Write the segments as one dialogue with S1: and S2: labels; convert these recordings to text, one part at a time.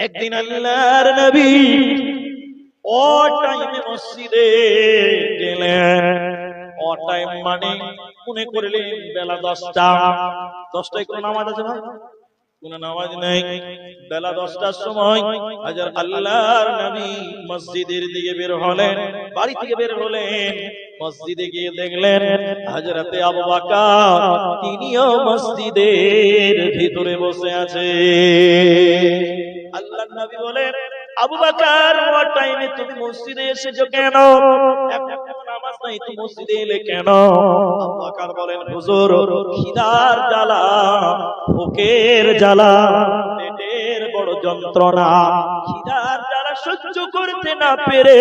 S1: একদিন আল্লাহর নবী ও টাইমে মসজিদে গেলেন। ও টাইম মানে মনে করলেন বেলা 10টায় কোন নামাজ আছে ভাই? কোন নামাজ নেই। বেলা 10টার সময় হযরত আল্লাহর নবী মসজিদের দিকে বের হলেন, বাড়ি থেকে বের হলেন। মসজিদে গিয়ে দেখলেন হযরতে আবু বকর তিনিও মসজিদের ভিতরে বসে আছে। আল্লাহর নবী বলেন, আবু বকর ও টাইমে তুমি মসজিদে এসেছো কেন? এখন নামাজ নাই, তুমি মসজিদে এলে কেন? আবু বকর বলেন, হুজুর খিদার জ্বালা, ভুখের জ্বালা, পেটের বড় যন্ত্রণা, খিদার জ্বালা সহ্য করতে না পেরে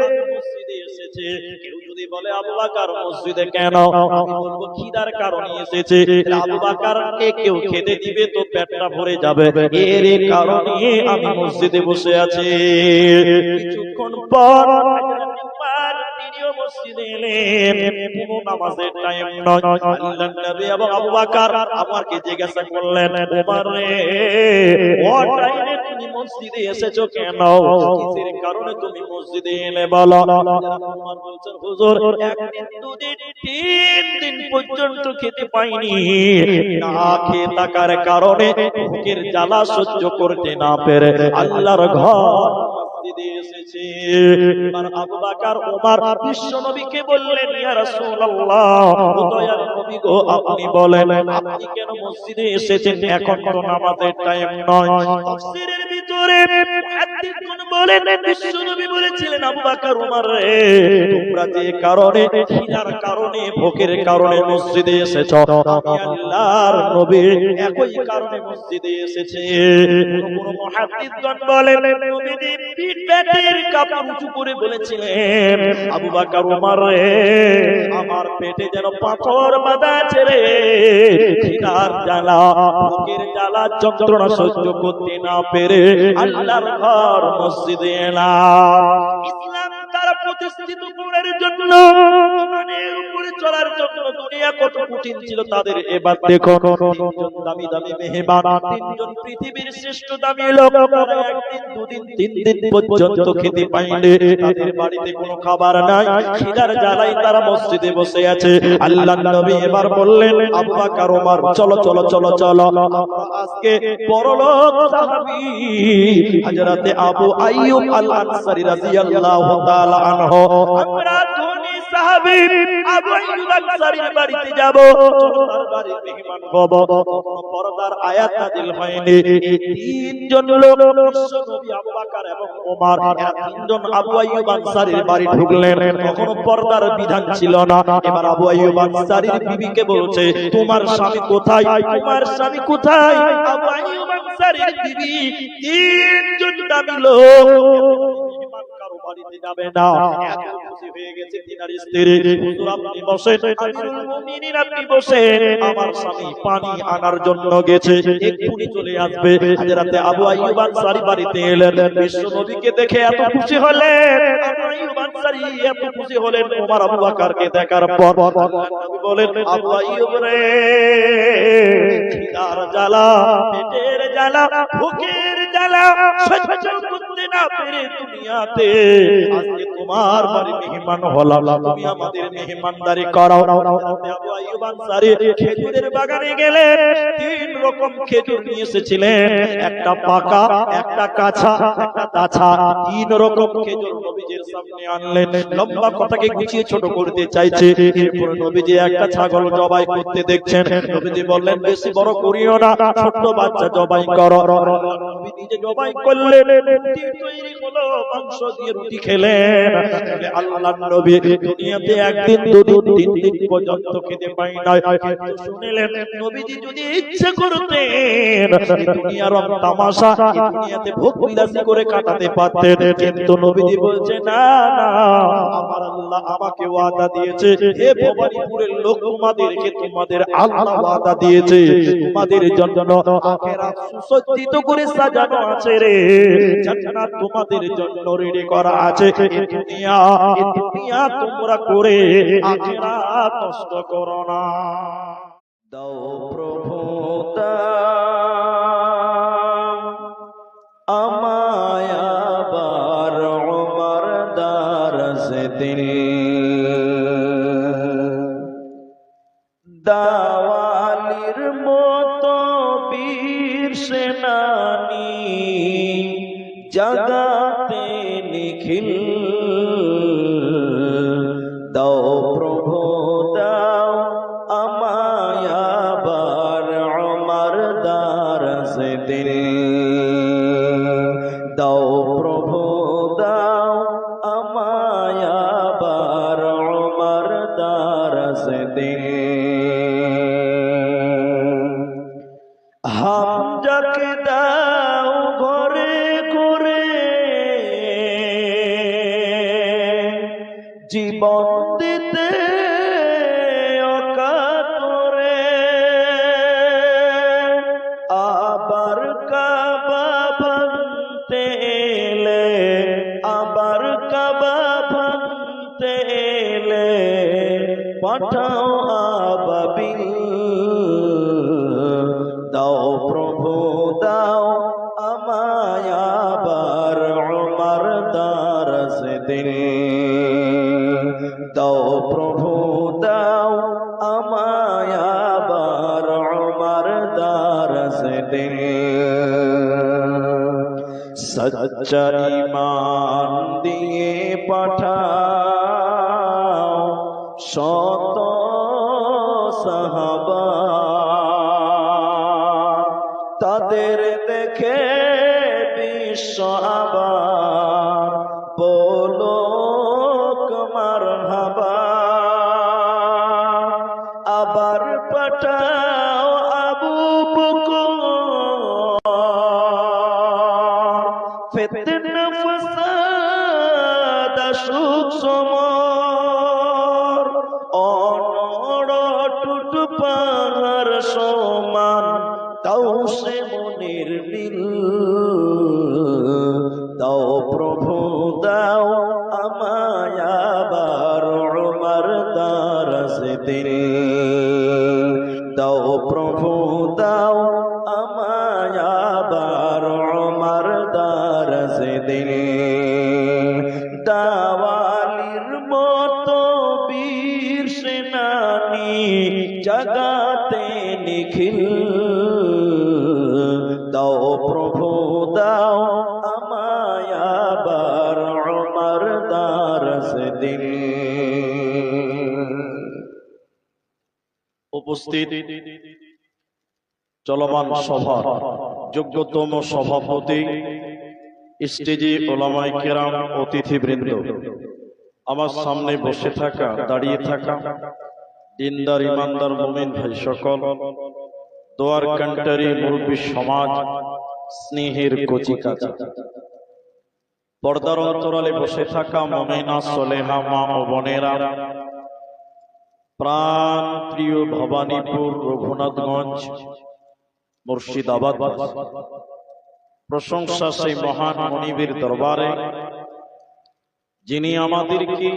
S1: আমি মসজিদে এসেছি। কেউ যদি বলে আবু বকর মসজিদে কেন, আমি বলবো খিদার কারণে এসেছে। আবু বকরকে কেউ খেতে দিবে তো পেটটা ভরে যাবে, এর কারণে আমি মসজিদে বসে আছি। কিছুক্ষণ পর তিনিও মসজিদে এলেন। কোনো নামাজের টাইম নয়। আল্লাহর নবী এবং আবু বকর আমাকে জিজ্ঞাসা করলেন, ওমর রে ও টাইমে তুমি মসজিদে এসেছো কেন? কিসের কারণে তুমি মসজিদে এলে বলো? ওমর বলছেন, হুজুর একদিন দুদিন তিন দিন পর্যন্ত খেতে পাইনি, না খেয়ে থাকার কারণে ভুখের জ্বালা সহ্য করতে না পেরে আল্লাহর ঘর মসজিদে এসেছি। এবার আবু বকর ওমর বিশ্ব নবীকে বললেন, ইয়া রাসূলুল্লাহ, ও দয়ার নবী গো, আপনি বলেন আপনি কেন মসজিদে এসেছেন? এখন তো নামাজের টাইম নয়। তাফসীরের ভিতরে মুহাদ্দিসগণ বলেন, বিশ্ব নবী বলেছিলেন, আবু বকর ওমর রে, তোমরা যে কারণে খিদার কারণে ভোকের কারণে মসজিদে এসেছো, আমি আল্লাহর নবী একই কারণে মসজিদে এসেছি। কোন মুহাদ্দিসগণ বলেন, নবীজি পেটের কাপড় উঁচু করে বলেছিলেন, আবু বকর ওমর রে, আমার পেটে যেন পাথর বাঁধা আছে রে, খিদার জ্বালা, ভোকের জ্বালা, যন্ত্রণা সহ্য করতে না পেরে আল্লাহর ঘর মসজিদে এলাম। ইসলাম তারা প্রতিষ্ঠিত করার জন্য, ইমানের উপরে চলার জন্য দুনিয়া কত কঠিন ছিল তাদের। এবার দেখো তিনজন দামি দামি মেহমান, তিনজন পৃথিবীর শ্রেষ্ঠ দামি লোক, তারা একদিন দুদিন তিন দিন পর্যন্ত খেতে পাইলে তাদের বাড়িতে কোনো খাবার নাই, খিদার জ্বালায় তারা মসজিদে বসে আছে। আল্লাহর নবী এবার বললেন, আবু বকর ওমর চলো চলো চলো চলো, আজকে বড়লোক সাহাবী হযরতে আবু আইয়ুব আল আনসারী রাদিয়াল্লাহু তাআলা আনহু, আমরা ধনী সাহাবী আবু আইয়ুব আনসারীর বাড়িতে যাব, তার বাড়ির মেহমান হব। পর্দার আয়াত নাযিল হয়নি। এই তিনজন লোক বিশ্ব নবী আবু বকর এবং ওমর, এরা তিনজন আবু আইয়ুব আনসারীর বাড়ি ঢুকলেন। তখনও পর্দার বিধান ছিল না। এবার আবু আইয়ুব আনসারীর বিবিকে বলছে, তোমার স্বামী কোথায়? তোমার স্বামী কোথায়? আবু আইয়ুব আনসারীর বিবি তিনজন দামি লোক কারো বাড়িতে যাবে না, এত খুশি হয়ে গেছে তিনার স্ত্রী। হুজুর আপনি বসেন, আমিরুল মুমিনিন আপনি বসেন, আমার স্বামী পানি আনার জন্য গেছে, এক্ষুনি চলে আসবে। হযরতে আবু আইয়ুব আনসারী বাড়িতে এলেন, বিশ্ব নবীকে দেখে এত খুশি হলেন, আবু আইয়ুব আনসারী এত খুশি হলেন ওমর আবু বকরকে দেখার পর। নবী বলেন, আবু আইয়ুব রে, খিদার জ্বালা, পেটের জ্বালা, ভুখের জ্বালা সহ্য করতে না পেরে দুনিয়াতে আজকে তোমার বাড়ি মেহমান হলাম, তুমি আমাদের মেহমানদারি করো। আবু আইয়ুব আনসারী খেজুরের বাগানে গেলেন, তিন রকম খেজুর নিয়ে এসেছিলেন, একটা পাকা, একটা কাঁচা, একটা তাজা, তিন রকম খেজুর নবীজির সামনে আনলেন। লম্বা কথাকে গুছিয়ে ছোট করতে চাইছে। এরপর নবীজি একটা ছাগল জবাই করতে দেখছেন। নবীজি বললেন, বেশি বড় করিও না, ছোট বাচ্চা জবাই করো। নবী নিজে জবাই করলেন, রুটি তৈরি হলো, মাংস দিয়ে রুটি খেলেন। আল্লাহর নবী দুনিয়াতে একদিন দুদিন তিন দিন পর্যন্ত খেতে পাই নাই, কিন্তু শুনলেন নবীজি যদি ইচ্ছে করতেন দুনিয়ার তামাশা দুনিয়াতে ভোগ বিলাসী করে কাটাতে পারতেন, কিন্তু নবীজি বলছে না না, আমার আল্লাহ আমাকে ওয়াদা দিয়েছে, হে ভবানীপুরের লোক, তোমাদেরকে তোমাদের আল্লাহ ওয়াদা দিয়েছে, তোমাদের জন্য আখিরাত সুসজ্জিত করে সাজানো আছে রে, জান্নাত তোমাদের জন্য রেডি করা আছে। এই দুনিয়া তোমরা করে আখিরাত নষ্ট করো না। দাও প্রভু দাও আমায় আবার উমর দারজ দিল দাওয়ালির মতো বীর সেনানী জাগাতে নিখিল দাও প্রভু দাও আমায় আবার উমর দারজ দিল দাও প্রভু দাও আমায় আবার উমর দারজ দিল হামজাকে দাও ঘরে ঘরে জীবন দিতে অকাতরে আবার কাবা ভাঙতে এলে আবার কাবা ভাঙতে এলে পাঠাও আবাবিল দাও প্রভু দাও আমায় আবার উমর দারজ দিল দাও প্রভু দাও আমায় আবার উমর দারজ দিল সচ্চা ঈমান দিয়ে পাঠাও শত সাহাবা তাদের দেখে বিশ্ব আবার বলো মারহাবা আবার পাঠাও আবু বকর ফিতনা ফাসাদ সুখ সমর অনড় টুট পাহাড় সমান দাও সে মনের মিল দাও প্রভু দাও আমায় আবার উমর দারজ দিল দাও প্রভু দাও আমায় আবার উমর দারজ দিল দাওয়ালির মতো বীর সেনানী জাগাতে নিখিল দাও প্রভু দাও আমায় আবার উমর দারজ দিল উপস্থিত চলমান সভার যোগ্যতম সভাপতি স্টেজে ওলামায়ে কেরাম অতিথিবৃন্দ আমার সামনে বসে থাকা দাঁড়িয়ে থাকা দিনদার ইমানদার মুমিন ভাই সকল দোয়ার কান্টারি মুরব্বী সমাজ স্নেহের কচি কাঁচা পর্দার অন্তরালে বসে থাকা মুমিনা সলেহা মা ও বোনেরা প্রাণ প্রিয় ভবানীপুর রঘুনাথগঞ্জ মুর্শিদাবাদ প্রশংসা সেই মহান মনিবের দরবারে যিনি আমাদেরকে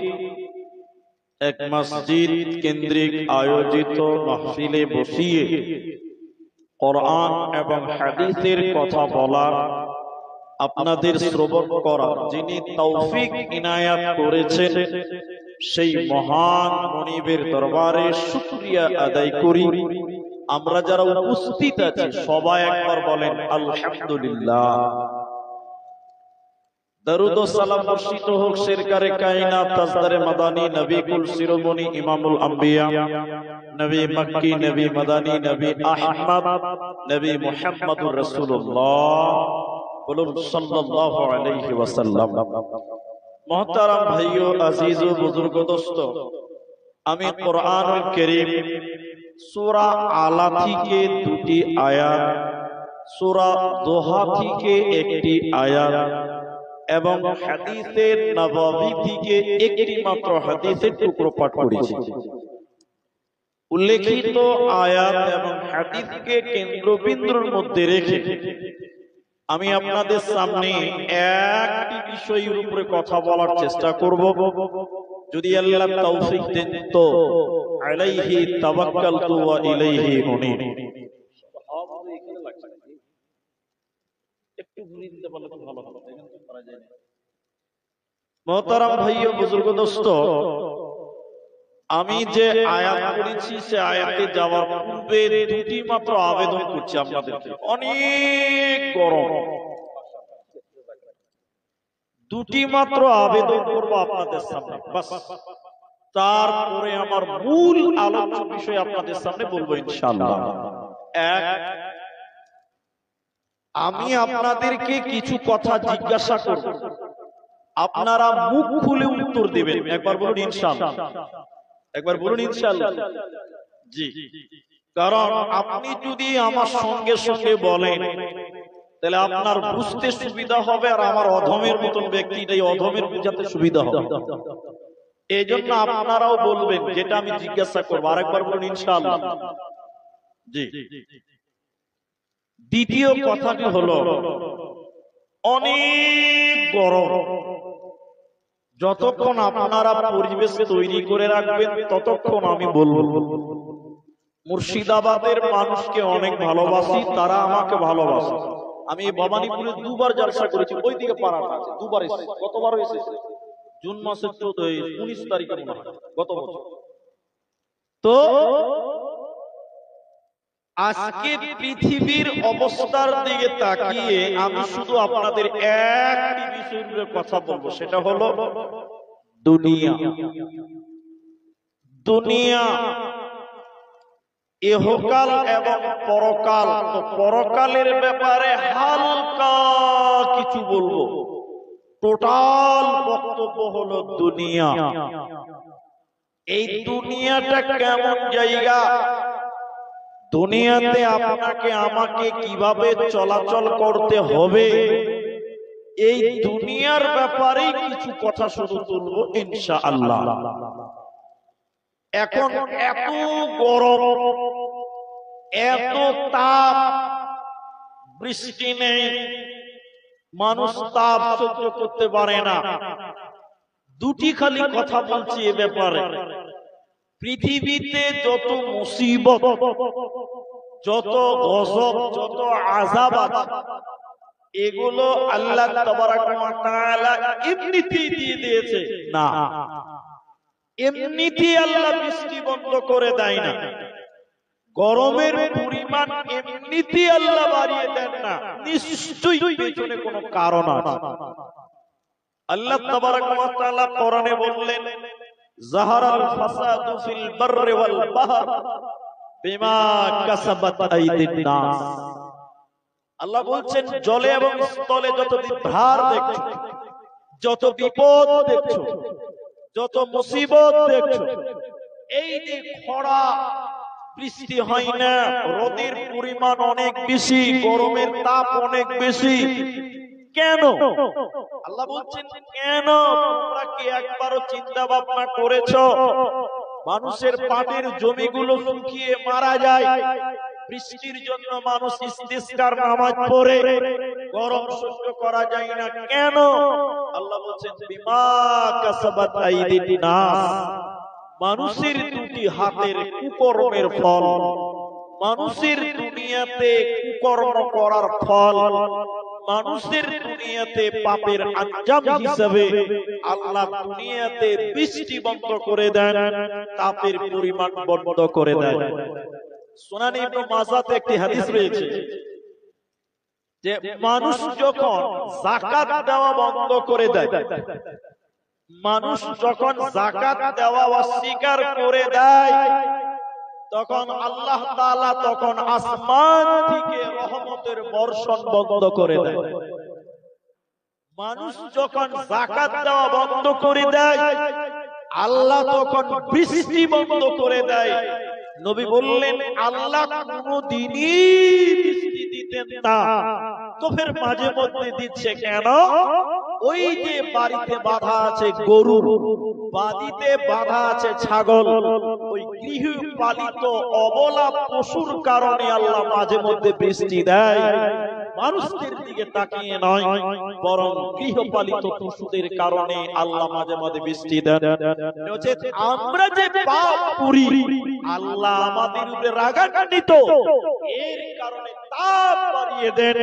S1: এক মসজিদ কেন্দ্রিক আয়োজিত মাহফিলে বসিয়ে কোরআন এবং হাদিসের কথা বলার আপনাদের শ্রবণ করা যিনি তৌফিক ইনায়াত করেছেন সেই মহান মনিবের দরবারে শুকরিয়া আদায় করি। আমরা যারা উপস্থিত আছি সবাই একবার বলেন আলহামদুলিল্লাহ। দরুদ ও সালাম বর্ষিত হোক সরকারে কায়নাত তাজদারে মাদানী নবী কুল শিরোমণি ইমামুল আম্বিয়া নবী মক্কি নবী মাদানী নবী আহমদ নবী মুহাম্মদুর রাসূলুল্লাহ বলুন সাল্লাল্লাহু আলাইহি ওয়াসাল্লাম। মুহতারাম ভাইও আজিজ ও বুজুর্গ দোস্ত, আমি কোরআনুল কারীম সূরা আলা থেকে দুটি আয়াত, সূরা দোহা থেকে একটি আয়াত এবং হাদিসে নববী থেকে একটি মাত্র হাদিসের টুকরো পাঠ করেছি। উল্লেখিত আয়াত এবং হাদিসকে কেন্দ্রবিন্দুর মধ্যে রেখে আমি আপনাদের সামনে একটি বিষয়ের উপরে কথা বলার চেষ্টা করব। যদি আল্লাহ তৌফিক দেন তো আলাইহি তাওয়াক্কালতু ওয়া ইলাইহি উনীব। একটু উনি দিতে পারলে তো ভালো হতো, এখানে তো করা যায় না। মুহতারাম ভাই ও বুজুর্গ দোস্ত, আমি যে আয়াত পড়েছি সে আয়াতে যাওয়ার পূর্বে দুটি মাত্র আবেদন করছি আপনাদেরকে। অনেক গরম, দুটি মাত্র আবেদন করব আপনাদের সামনে, বাস। তারপরে আমার মূল আলোচ্য বিষয় আপনাদের সামনে বলবো ইনশাআল্লাহ। এক, আমি আপনাদেরকে কিছু কথা জিজ্ঞাসা করব, আপনারা মুখ খুলে উত্তর দিবেন। একবার বলুন ইনশাআল্লাহ, একবার বলুন ইনশাআল্লাহ। জি, কারণ আপনি যদি আমার সঙ্গে সঙ্গে বলেন তাহলে আপনার বুঝতে সুবিধা হবে, আর আমার অধমের মতন ব্যক্তিটাই অধমের বুঝাতে সুবিধা হবে। এই জন্য আপনারাও বলবেন যেটা আমি জিজ্ঞাসা করবো। আরেকবার বলুন ইনশাআল্লাহ। জি, দ্বিতীয় কথাটি হলো, অনেক গরম, যতক্ষণ আপনারা পরিবেশ তৈরি করে রাখবেন ততক্ষণ আমি বলবো। মুর্শিদাবাদের মানুষকে অনেক ভালোবাসি, তারা আমাকে ভালোবাসে। আমি ভবানীপুরে দুবার জলসা করেছি, ওইদিকে পাড়াটা আছে, দুবার এসেছি। কতবার এসেছি? জুন মাসের 19 তারিখে গত বছর। তো আজকে পৃথিবীর অবস্থার দিকে তাকিয়ে আমি শুধু আপনাদের একটি বিষয়ের কথা বলবো, সেটা হলো দুনিয়া। দুনিয়া, ইহকাল এবং পরকাল। তো পরকালের ব্যাপারে হালকা কিছু বলবো, টোটাল বক্তব্য হলো দুনিয়া। এই দুনিয়াটা কেমন জায়গা, দুনিয়াতে আপনাকে আমাকে কিভাবে চলাচল করতে হবে, এই দুনিয়ার ব্যাপারেই কিছু কথা শুধু তুলবো ইনশাআল্লাহ। এখন এত গরম, এত তাপ, বৃষ্টি নেই, মানুষ তাপ সহ্য করতে পারে না। দুটি খালি কথা বলছি এ ব্যাপারে। পৃথিবীতে যত মুসিবত, যত গজব, যত আযাব আছে, এগুলো আল্লাহ তাবারাক ওয়া তাআলা এমনিতেই দিয়ে দিয়েছে না, এমনিতেই আল্লাহ বৃষ্টি বন্ধ করে দেয় না। গরমের পরিমাণ এমনিতেই আল্লাহ বাড়িয়ে দেন না, নিশ্চয়ই পেছনে কোনো কারণ আছে। আল্লাহ তাবারাক ওয়া তাআলা কোরআনে বললেন, যাহারাল ফাসাদু ফিল বাররি ওয়াল বাহর বিমা কাসাবাত আইদিন নাস। আল্লাহ বলছেন, জলে এবং স্থলে যত বিভ্রাট দেখছো, যত বিপদ দেখছো, যত মুসিবত দেখছো, এই যে খরা, বৃষ্টি হয় না, রোদের পরিমাণ অনেক বেশি, গরমের তাপ অনেক বেশি, কেন? আল্লাহ বলছেন কেন? তোমরা কি একবারও চিন্তা ভাবনা করেছো মানুষের পাটের জমিগুলো শুকিয়ে মারা যায়, বৃষ্টির জন্য মানুষ ইস্তিসকার নামাজ পড়ে, গরম সহ্য করা যায় না, কেন? আল্লাহ বলছেন বিমা কাসাবাত আইদিন নাস, মানুষের দুটি হাতের কুকর্মের ফল, মানুষের দুনিয়াতে কুকর্ম করার ফল, মানুষের দুনিয়াতে পাপের আঞ্জাম হিসাবে আল্লাহ দুনিয়াতে বৃষ্টি বন্ধ করে দেন, তাপের পরিমাণ বন্ধ করে দেন। সুনান ইবনে মাজাতে একটি হাদিস রয়েছে যে মানুষ যখন যাকাত দেওয়া বন্ধ করে দেয়, মানুষ যখন যাকাত দেওয়া অস্বীকার করে দেয়, তখন আল্লাহ তাআলা তখন আসমান থেকে রহমতের বর্ষণ বন্ধ করে দেয়। মানুষ যখন যাকাত দেওয়া বন্ধ করে দেয়, আল্লাহ তখন বৃষ্টি বন্ধ করে দেয়। নবী বললেন, আল্লাহ কোনদিনই বৃষ্টি দিতেন না, তো ফের মাঝে মধ্যে দিচ্ছে কেন? ওই যে বাড়িতে বাঁধা আছে গরু, বাড়িতে বাঁধা আছে ছাগল, ওই গৃহপালিত অবলা পশুর কারণে আল্লাহ মাঝে মধ্যে বৃষ্টি দেয়। মানুষদের দিকে তাকিয়ে নয়, বরং গৃহপালিত পশুদের কারণে আল্লাহ মাঝে মাঝে বৃষ্টি দেন। আমরা যে পাপ করি, আল্লাহ আমাদের উপরে রাগান্বিত, এর কারণে তাপ বাড়িয়ে দেন,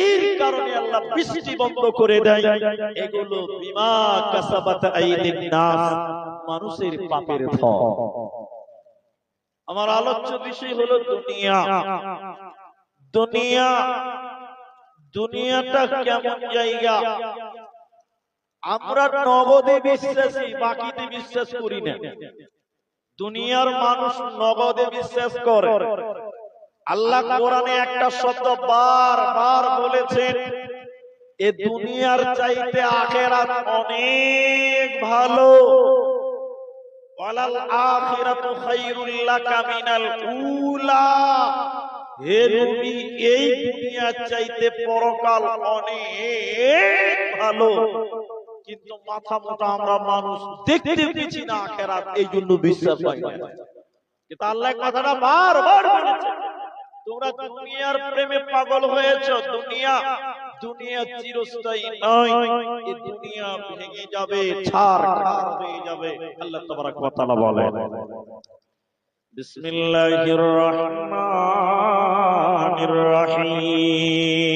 S1: এর কারণে আল্লাহ বৃষ্টি বন্ধ করে দেয়। এগুলো বিমা কাসাবাত আইদিন নাস, মানুষের পাপের ফল। আমার আলোচ্য বিষয় হলো দুনিয়া। দুনিয়া, দুনিয়াটা কেমন জায়গা? আমরা নগদে বিশ্বাসী, বাকিতে বিশ্বাস করি না। দুনিয়ার মানুষ নগদে বিশ্বাস করে। আল্লাহ কোরআনে একটা শব্দ বারবার বলেছেন, এ দুনিয়ার চাইতে আখিরাত অনেক ভালো। ওয়ালাল আখিরাতু খায়রুল লাকা মিনাল উলা। হে নবী, এই দুনিয়ার চাইতে পরকাল অনেক ভালো। কিন্তু মাথা মোটা আমরা মানুষ দেখতে পেছি না আখিরাত, এই জন্য বিশ্বাস হয় না। কিন্তু আল্লাহ কথাটা বারবার বলেছে, তোমরা দুনিয়ার প্রেমে পাগল হয়েছো। দুনিয়া, দুনিয়া চিরস্থায়ী নয়। এই দুনিয়া ভেঙে যাবে, ছারখার হয়ে যাবে। আল্লাহ তাবারক ওয়া তাআলা বলেন, বিসমিল্লাহির রহমানির রহিম,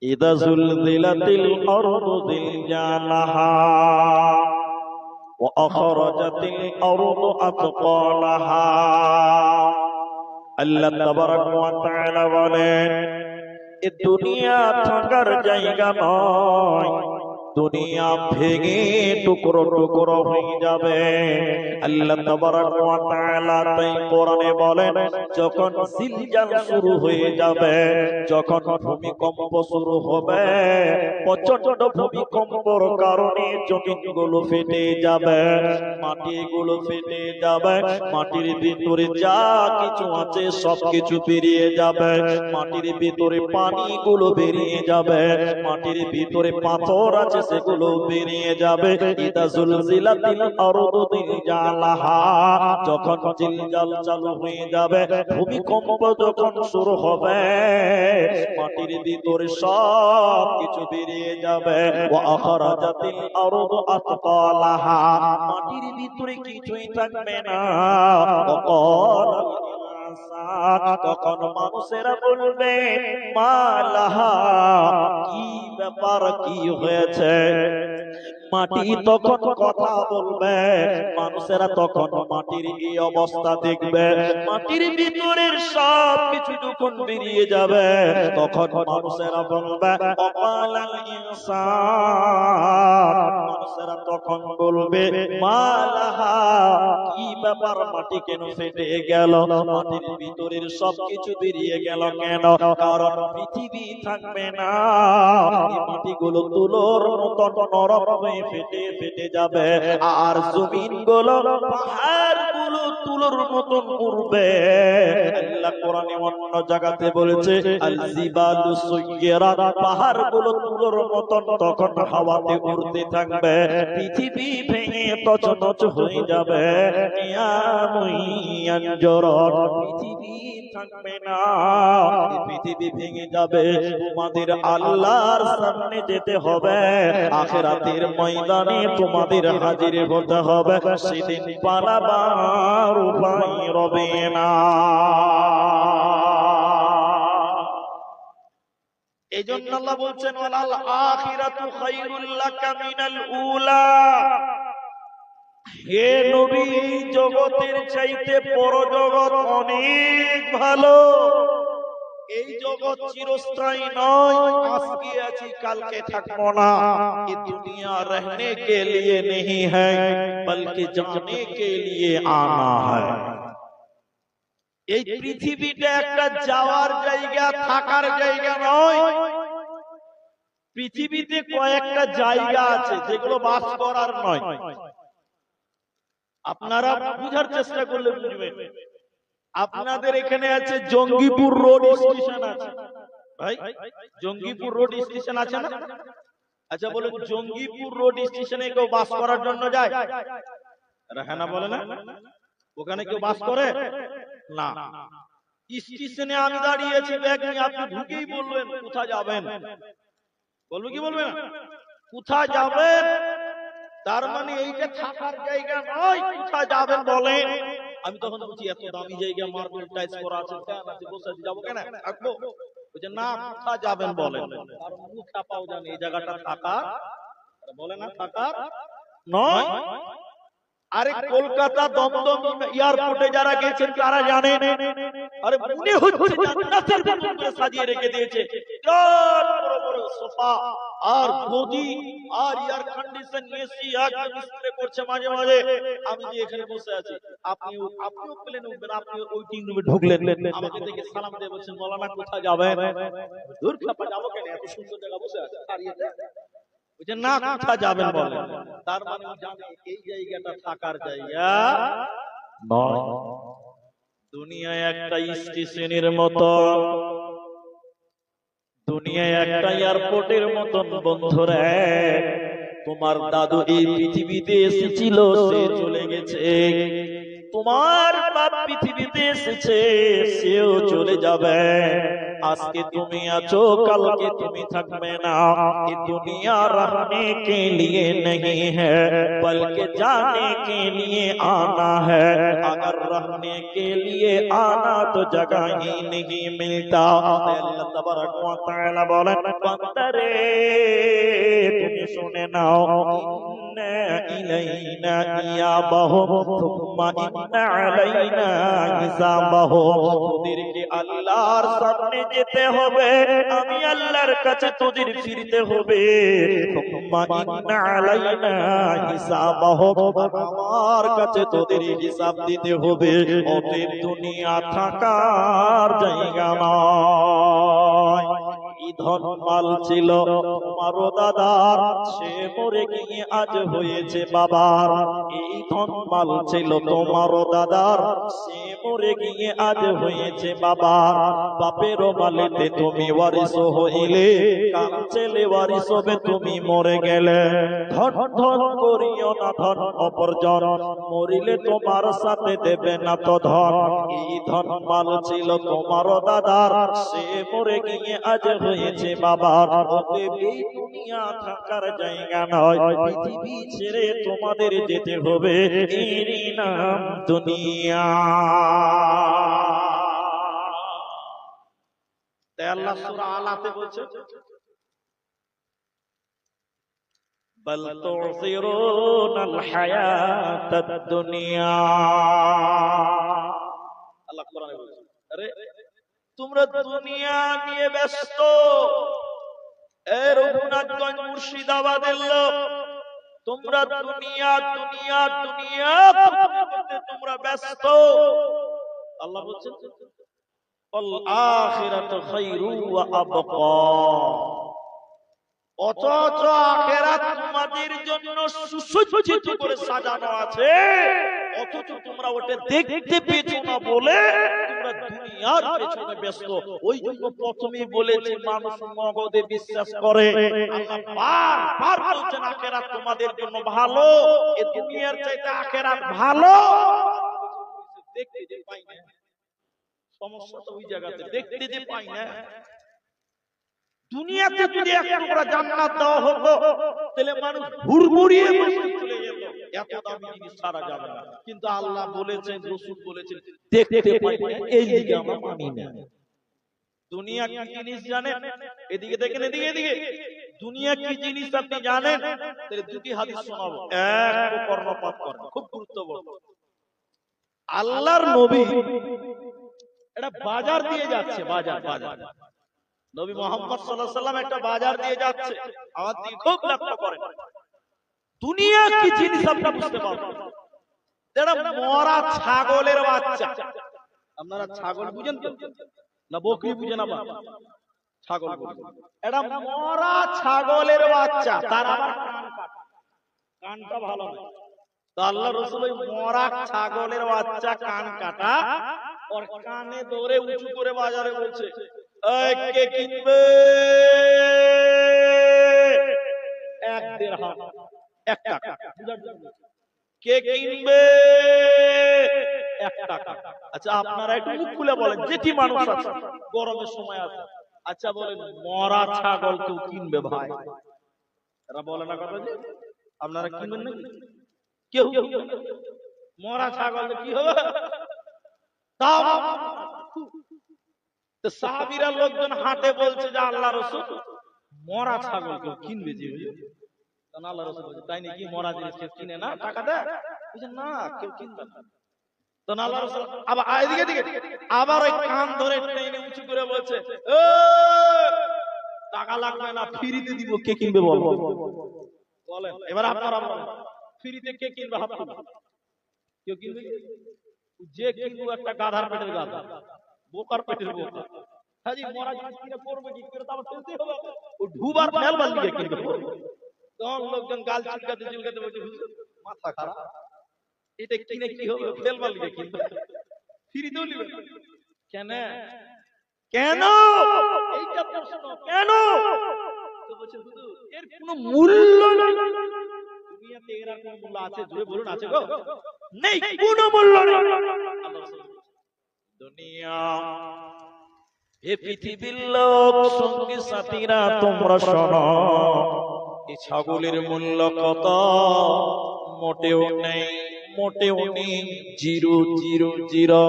S1: ইযা যুলজিলাতিল আরদু জিলজালাহা ওয়া আখরাজাতিল আরদু আতকালাহা। আল্লাহ তাবারক ওয়া তাআলা বলেন, এ দুনিয়া থাকার জায়গা নয়, দুনিয়া ভেঙে টুকরো টুকরো হয়ে যাবে। আল্লাহ তাবারক ওয়া তাআলা তাই কোরআনে বলেন, যখন জিলজাল শুরু হয়ে যাবে, যখন ভূমিকম্প শুরু হবে, প্রচন্ড ভূমিকম্পর কারণে জমিনগুলো ফেটে যাবে, মাটিগুলো ফেটে যাবে, মাটির ভিতরে যা কিছু আছে সবকিছু বেরিয়ে যাবে, মাটির ভিতরে পানিগুলো বেরিয়ে যাবে, মাটির ভিতরে পাথর আছে সেগুলো বেরিয়ে যাবে। ইদা যুলজিলাতিল আরদু জিলজালাহা, যখন জিলজাল চালু হয়ে যাবে, ভূমিকম্প যখন শুরু হবে, মাটির ভিতরে সব কিছু বেরিয়ে যাবে। ওয়া আখরাজাতিল আরদু আতকালাহা, মাটির ভিতরে কিছুই থাকবে না। তখন মানুষেরা বলবে, মালাহা, কি ব্যাপার, কি হয়েছে? মাটি তখন কথা বলবে, মানুষেরা তখন মাটির এই অবস্থা দেখবে, মাটির ভিতরের সব কিছু যখন বেরিয়ে যাবে, তখন মানুষেরা বলবে, অকালাল ইনসান, মানুষেরা তখন বলবে, মালাহা, কি ব্যাপার, মাটি কেন ফেটে গেল? মাটির ভিতরের সব কিছু বেরিয়ে গেল কেন? কারণ পৃথিবী থাকবে না, এই মাটিগুলো তুলোর মতো নরম হয়ে ফেটে ফেটে যাবে, আর জমিন গুলো, পাহাড় গুলো তুলোর মতন উড়বে। আল্লাহ কোরআনে অন্য জায়গাতে বলেছে, আল জিবালু সুয়্যিরাত, পাহাড় গুলো তুলোর মতন তখন হাওয়াতে উড়তে থাকবে, পৃথিবী ভেঙে তছনছ হয়ে যাবে। পৃথিবী থাকবে না, পৃথিবী ভেঙে যাবে। তোমাদের আল্লাহর সামনে যেতে হবে, আখিরাতের ময়দানে তোমাদের হাজির হতে হবে, সেদিন পালাবার উপায় রবে না। এজন্য আল্লাহ বলছেন, ওয়ালাল আখিরাতু খায়রুল লাকা মিনাল উলা। হে নবী, জগতের চাইতে পরজগৎ অনেক ভালো। এই জগৎ চিরস্থায়ী নয়, আজকে আছি কালকে থাকবো না। ये दुनिया रहने के लिए नहीं है, बल्कि जाने के लिए आना है। এই পৃথিবীটা একটা যাওয়ার জায়গা, থাকার জায়গা নয়। পৃথিবীতে কয়েকটা জায়গা আছে যেগুলো বাস করার নয়। আপনারা বুঝার চেষ্টা করলে বুঝবেন। আপনাদের এখানে আছে জঙ্গিপুর রোড স্টেশন আছে, ভাই জঙ্গিপুর রোড স্টেশন আছে না? আচ্ছা বলুন, জঙ্গিপুর রোড স্টেশনে কেউ বাস করার জন্য যায়? হ্যাঁ না বলে না? ওখানে কেউ বাস করে না। স্টেশনে আমি দাঁড়িয়েছি ব্যাগ নিয়ে, আপনি ঢুকেই বলবেন কোথায় যাবেন, বলবে কি বলবে না, কোথায় যাবেন, তার মানে এইটা থাকার জায়গা নয়, কোথায় যাবেন বলেন। আমি তখন বলছি এত দামি জায়গা, মার্বেল টাইলস করা আছে, ফ্যান আছে, বসে আছি, যাবো কেন, থাকবো। বলছে না, কোথায় যাবেন বলেন। আর মুখ চাপাও জানে এই জায়গাটা থাকা, বলে না থাকা নয়। আরে কলকাতা দমদম এয়ারপোর্টে যারা গেছেন তারা জানেন, আরে মনে হচ্ছে জান্নাতের মতো করে সাজিয়ে রেখে দিয়েছে, বিরাট বড় বড় সোফা আর গদি আর এয়ার কন্ডিশন এসি একদম স্প্রে করছে মাঝে মাঝে। আমি যে এখানে বসে আছি, আপনিও প্লেনে উঠবেন, আপনি ওয়েটিং রুমে ঢুকলেন, আমাকে দেখে সালাম দিয়ে বলছেন মাওলানা কোথায় যাবেন, দূর খাপা যাবো কেন, এত সুন্দর জায়গা বসে আছে দাঁড়িয়ে না, কোথায় যাবেন বলেন। তার মানে জানে এই জায়গাটা থাকার জায়গা নয়। দুনিয়ায় একটা স্টেশনের মতো, দুনিয়ায় একটা এয়ারপোর্টের মতন বন্ধুরা। তোমার দাদু এই পৃথিবীতে এসেছিল, সে চলে গেছে। তোমার বাপ পৃথিবীতে এসেছে, সেও চলে যাবে। আজকে তুমি আছো, কালকে তুমি থাকবে না। ये दुनिया रहने के लिए नहीं है, बल्कि जाने के लिए आना है। अगर रहने के लिए आना तो जगह ही नहीं मिलता। अल्लाह तबारक व तआला बोलेन, बंदरे তুমি শুনে নাও, ইন্না ইলাইনা ইয়াবাহুম সুম্মা ইন্না আলাইনা হিসাবাহুম। তোদেরকে আল্লাহর সামনে যেতে হবে, আমি আল্লাহর কাছে তোদের ফিরতে হবে। সুম্মা ইন্না আলাইনা হিসাবাহুম, আমার কাছে তোদের হিসাব দিতে হবে। ওদের দুনিয়া থাকার জায়গা নয়। ধন মাল ছিল তোমারও দাদার, সে মরে গিয়ে আজ হয়েছে বাবার। এই ধন মাল ছিল তোমারও দাদার, সে মরে গিয়ে আজ হয়েছে বাবার। বাপেরও মালেতে তুমি ওয়ারিস হইলে, কাল ছেলে ওয়ারিস হবে তুমি মরে গেলে। ধন ধন করিও না ধন অপরজন, মরিলে তোমার সাথে দেবে না তো ধন। এই ধন মাল ছিল তোমারও দাদার, সে মরে গিয়ে আজ হয়েছে বাবার। অতএব এই দুনিয়া থাকার জায়গা নয়, পৃথিবী ছেড়ে তোমাদের যেতে হবে, এরই নাম দুনিয়া। তাই আল্লাহ সূরা আলাতে বলছে, বল তুসিরুনাল হায়াতাদ দুনিয়া। আল্লাহ কোরআনে বলছে, আরে তোমরা দুনিয়া নিয়ে ব্যস্ত। এ রঘুনাথগঞ্জ মুর্শিদাবাদের লোক, তোমরা দুনিয়া দুনিয়া দুনিয়া করতে তোমরা ব্যস্ত। আল্লাহ বলছেন, আল আখিরাতু খায়রু ওয়া আবকা। অথচ আখিরাত তোমাদের জন্য সুসজ্জিত করে সাজানো আছে, অথচ তোমরা ওটা দেখতে পেছো না বলে তোমরা দুনিয়ার পেছনে ব্যস্ত। ওই জন্য প্রথমেই বলেছি মানুষ মগজে বিশ্বাস করে। আল্লাহ বারবার বলছেন আখিরাত তোমাদের জন্য ভালো, এই দুনিয়ার চাইতে আখিরাত ভালো। দেখতে যে পাই না, সমস্যা তো ওই জায়গাতে, দেখতে যে পাই না। দুনিয়াতে যদি একটা করে জান্নাত দেওয়া হতো, তাহলে মানুষ হুড়মুড়িয়ে বসে চলে যেত, এত দামি জিনিস ছাড়া যাবে না। কিন্তু আল্লাহ বলেছেন, রাসূল বলেছেন দেখতে পাই না, এই দিকে আমরা মানি না। দুনিয়া কি জিনিস জানেন? এদিকে দেখেন, এদিকে এদিকে, দুনিয়া কি জিনিস আপনি জানেন? তাহলে দুটি হাদিস শোনাবো, এক কর্ণপাত করেন, খুব গুরুত্বপূর্ণ। আল্লাহর নবী একটা বাজার দিয়ে যাচ্ছে, বাজার বাজার নবী মুহাম্মদ সাল্লাল্লাহু আলাইহি ওয়াসাল্লাম একটা বাজার দিয়ে যাচ্ছে। আমার দিকে খুব লক্ষ্য করেন, দুনিয়া কি জিনিস আপনারা বুঝতে পারবেন। এটা মরা ছাগলের বাচ্চা। আপনারা ছাগল বুঝেন তো না বকরি বুঝেন? আবার ছাগল বুঝেন। এটা মরা ছাগলের বাচ্চা, তার আবার কান কাটা, কানটা ভালো না। তো আল্লাহ রাসূল ওই মরা ছাগলের বাচ্চা কান কাটা ওর কানে ধরে উঁচু করে বাজারে বলছে, কে কিনবে? 1 দিরহাম, 1 টাকা। কে কিনবে? 1 টাকা। আচ্ছা আপনারা একটু মুখ খুলে বলেন, যেটি মানুষ আছে গরমের সময় আছে, আচ্ছা বলেন মরা ছাগল কেউ কিনবে ভাই? এরা বলে না কথা, যে আপনারা কিনবেন নাকি? কেউ মরা ছাগল কি হবে? তাও তো সাহাবীরা লোকজন হাটে বলছে যে আল্লাহ রাসূল মরা ছাগল কেউ কিনবে যে? তখন আল্লাহ রাসূল বলছে তাই নাকি, মরা জিনিস কেউ কিনে না, টাকা দেয়? বলছে না, কেউ কিনবে না। তখন আল্লাহ রাসূল আবার এদিকে দিকে আবার ওই কান ধরে টেনে উঁচু করে বলছে, এ টাকা লাগবে না, ফ্রিতে দিব, কে কিনবে বলো? বলেন এবার আপনারা বলেন, ফ্রিতে কে কিনবে? হাত তুলুন। কেউ কিনবে? যে কিনবে একটা গাধার পেটের গাধা, বোকার পেটের বোকা। হাজি মরা জিনিস কিনে করবে কি করে? তারপর ফেলতেই হবে, ও ঢুবার ফেলবার দিকে কিনবে। তখন লোকজন গাল চিলকাতে চিলকাতে বলছে, হুজুর মাথা খারাপ, এটা কিনে কি হবে? ফেলবার দিকে কিনবে, ফ্রিতেও নিবে কেন? কেন? এইটা প্রশ্ন, কেন? তো বলছে হুজুর এর কোনো মূল্য নেই। দুনিয়াতে এর আর কোনো মূল্য আছে? জোরে বলুন, আছে গো? নেই, কোনো মূল্য নেই। দুনিয়া, এ পৃথিবীর লোক সঙ্গী সাথীরা তোমরা শোনো, এই ছাগলের মূল্য কত? মোটেও নেই, মোটেও নেই, 000।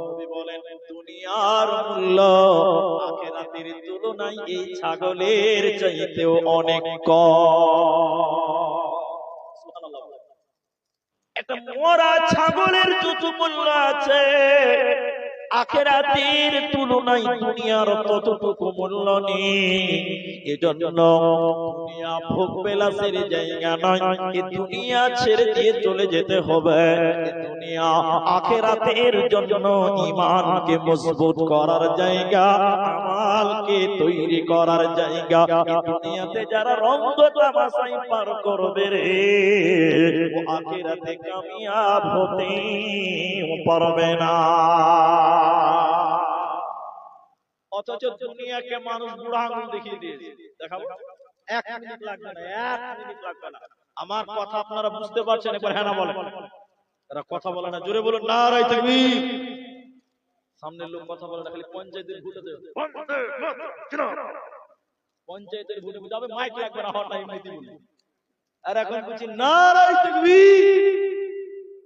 S1: নবী বলেন দুনিয়ার মূল্য আখিরাতের তুলনায় এই ছাগলের চাইতেও অনেক কম। সুবহানাল্লাহ। একটা মরা ছাগলের যত মূল্য আছে আখিরাতের তুলনায় দুনিয়ার ততটুকু মূল্য নেই। এজন্য দুনিয়া ভোগ বিলাসের জায়গা নয়, এই দুনিয়া ছেড়ে দিয়ে চলে যেতে হবে। এই দুনিয়া আখিরাতের জন্য ঈমানকে মজবুত করার জায়গা, আমালকে তৈরি করার জায়গা। এই দুনিয়াতে যারা রঙ্গ তামাশাই পার করবে রে, ও আখিরাতে কামিয়াব হতে পারবে না। অথচ দুনিয়াকে মানুষ বুড়া আঙুল দেখিয়ে দিয়েছে। দেখাবো? 1 মিনিট লাগবে না, 1 মিনিট লাগবে না। আমার কথা আপনারা বুঝতে পারছেন? একবার হ্যাঁ না বলেন। এরা কথা বলে না, জোরে বলুন নারায়ে তাকবীর। সামনের লোক কথা বলে না, খালি পঞ্চায়েতের ভোটে দেবে, পঞ্চায়েতের ভোটে যাবে, মাইক লাগবে না, হঠাৎ এমনিতে বলবে। আর এখন বলছি নারায়ে তাকবীর।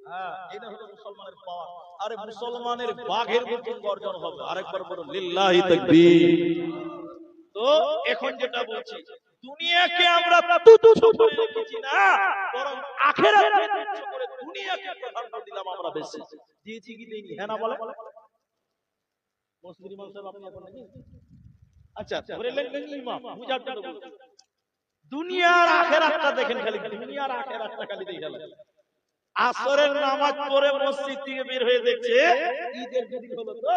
S1: হ্যাঁ, এটা হলো মুসলমানের পাওয়ার। আরে মুসলমানের বাঘের মতন গর্জন হবে। আরেকবার বলুন লিল্লাহি তাকবীর। তো এখন যেটা বলছি, দুনিয়াকে আমরা তুচ্ছ করে রেখেছি না, বরং আখিরাতকে তুচ্ছ করে দুনিয়াকে প্রাধান্য দিলাম আমরা বেশি। দিয়েছি কি দেইনি? হ্যাঁ না বলে? মুসলিম সাহেব আপনি এখন নাকি? আচ্ছা ধরে লেখলেন ইমাম বুঝার জন্য বলছি। দুনিয়ার আখিরাতটা দেখেন, খালি দুনিয়ার আখিরাতটা খালি দেখেন। আসরের নামাজ পড়ে মসজিদ থেকে বের হয়ে দেখছে ঈদের দিন হলো, তো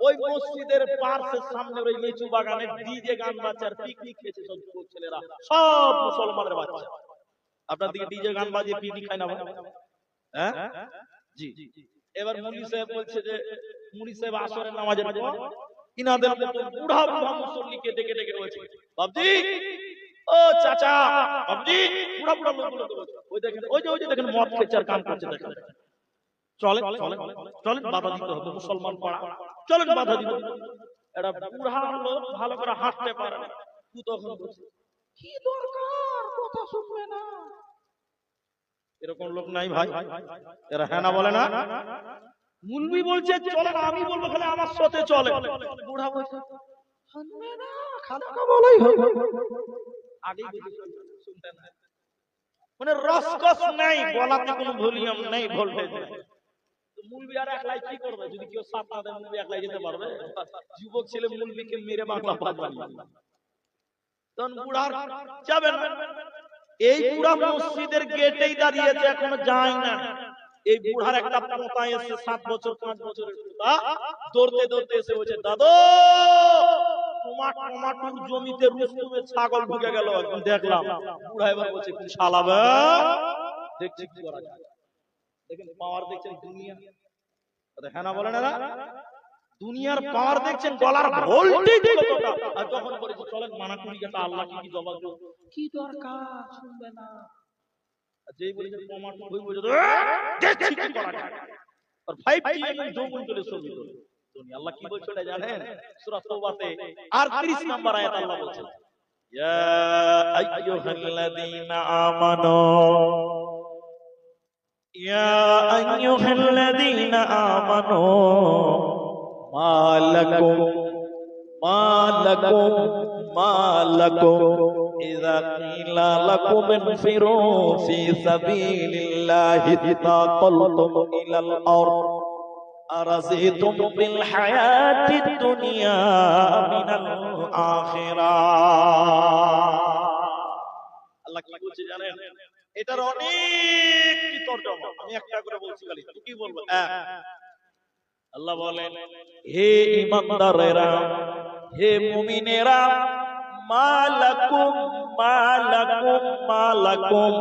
S1: ওই মসজিদের পাশের সামনে ওই লিচু বাগানে ডিজে গান বাজছে আর পিকনিক খেয়েছে সব ছেলেরা, সব মুসলমানের বাচ্চা। আপনার দিকে ডিজে গান বাজিয়ে পিকনিক খায় না? হ্যাঁ জি। এবার মুনি সাহেব বলছে যে, মুনি সাহেব আসরের নামাজের পর ইনাদের মতো বুড়া বুড়া মুসল্লিকে ডেকে ডেকে বলছে, বাবজি ও চাচা, বাবজি, বুড়া বুড়া লোকগুলো বলছে, ওই দেখেন, ওই যে দেখেন মদ খেচ্ছে আর গান করছে, দেখেন চলেন চলেন চলেন, বাধা দিতে হবে, মুসলমান পাড়া, চলেন বাধা দিব। এটা বুড়া লোক ভালো করে হাঁটতে পারে না, তুই তখন বলছে কি দরকার, কথা শুনবে না। এরকম লোক নাই ভাই? এরা হ্যাঁ না বলে না? মুলবি বলছে চলেন, আমি বলবো খালি আমার সাথে চলে, বুড়া বলছে শুনবে না, খানা বলাই হবে, আগেই শুনতে না, মানে রসকস নাই, বলাতে কোনো ভলিউম নাই, ভোল্টেজ নাই। মুলবি আর একলাই কি করবে? যদি কেউ সাথ না দেয় মুলবি একলাই যেতে পারবে? যুবক ছেলে মুলবিকে মেরে বাংলা পাঁচ বানিয়ে, তখন বুড়ার যাবে না। এই বুড়া মসজিদের গেটেই দাঁড়িয়েছে, এখনো যায় না। এই বুড়ার একটা পোতা এসে 7 বছর 5 বছরের পোতা দৌড়তে দৌড়তে এসে বলছে, দাদু তোমার টমাটোর জমিতে রুস্তুমের ছাগল ঢুকে গেল, এখন দেখলাম। বুড়া এবার বলছে কি শালাবে, দেখছি কি করা যায়। দেখেন পাওয়ার দেখছেন দুনিয়া, হ্যাঁ না বলেন এরা? দুনিয়ার পাওয়ার দেখছেন, গলার ভোল্টেজ কতটা। আর যখন বলেছে চলেন মানা করি, একটা আল্লাহ কি জবাব দেব, কি দরকার, শুনবে না। যেই বলেছে টমাটো হই বলে দেখছি কি করা যায়। আর 5G এবং যৌবন চলে ছবি তোলে। আল্লাহ কি বলছে এটা জানেন? সূরা তাওবাতে 38 নম্বর আয়াত আল্লাহ বলছেন, ইয়া আইয়ুহাল্লাযীনা আমানু ইয়া আইয়ুহাল্লাযীনা আমানু মালাকুম মালাকুম মালাকুম ইযা কিলা লাকুম ইনফিরু ফি সাবিলিল্লাহি তাকালতুম ইলাল আরদ আরাযিতুম বিল হায়াতিদ দুনিয়া মিনাল আখিরাহ। আল্লাহ কি বলছে জানেন? এটার অনেক কি তরজমা, আমি একটা করে বলছি খালি, কি বলবো? আল্লাহ বলেন, হে ঈমানদারেরা, হে মুমিনেরা, মালাকুম মালাকুম মালাকুম,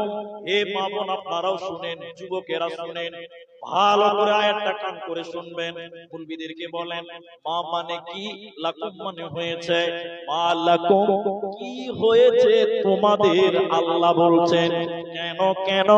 S1: হে মা বোন আপনারাও শুনেন, যুবকেরা শুনেন, ভালো করে আয়াতটা কান করে শুনবেন। মুলবিদেরকে বলেন, মা মানে কি, লাকুম মানে হয়েছে। মালাকুম কি হয়েছে তোমাদের, আল্লাহ বলছেন কেন কেন,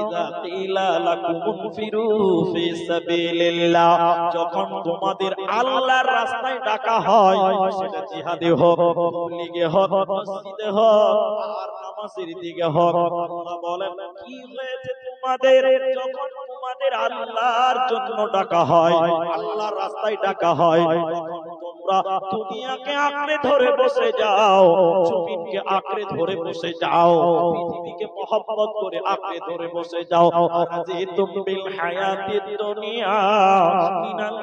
S1: ইযা কিলা লাকুম ইনফিরু ফি সাবিলিল্লাহ, যখন তোমাদের আল্লাহর রাস্তায় ডাকা হয়, সেটা জিহাদে হোক, তাবলীগে হোক, মসজিদে হোক, আর নামাজের দিকে হোক, আল্লাহ বলেন কি হয়েছে তোমাদের, যখন তোমাদের আল্লাহর জন্য ডাকা হয়, আল্লাহর রাস্তায় ডাকা হয়, তখন তোমরা দুনিয়াকে আঁকড়ে ধরে বসে যাও, জমিনকে আঁকড়ে ধরে বসে যাও, পৃথিবীকে মহব্বত করে আঁকড়ে ধরে বসে যাও, আরাযিতুম বিল হায়াতিদ দুনিয়া মিনাল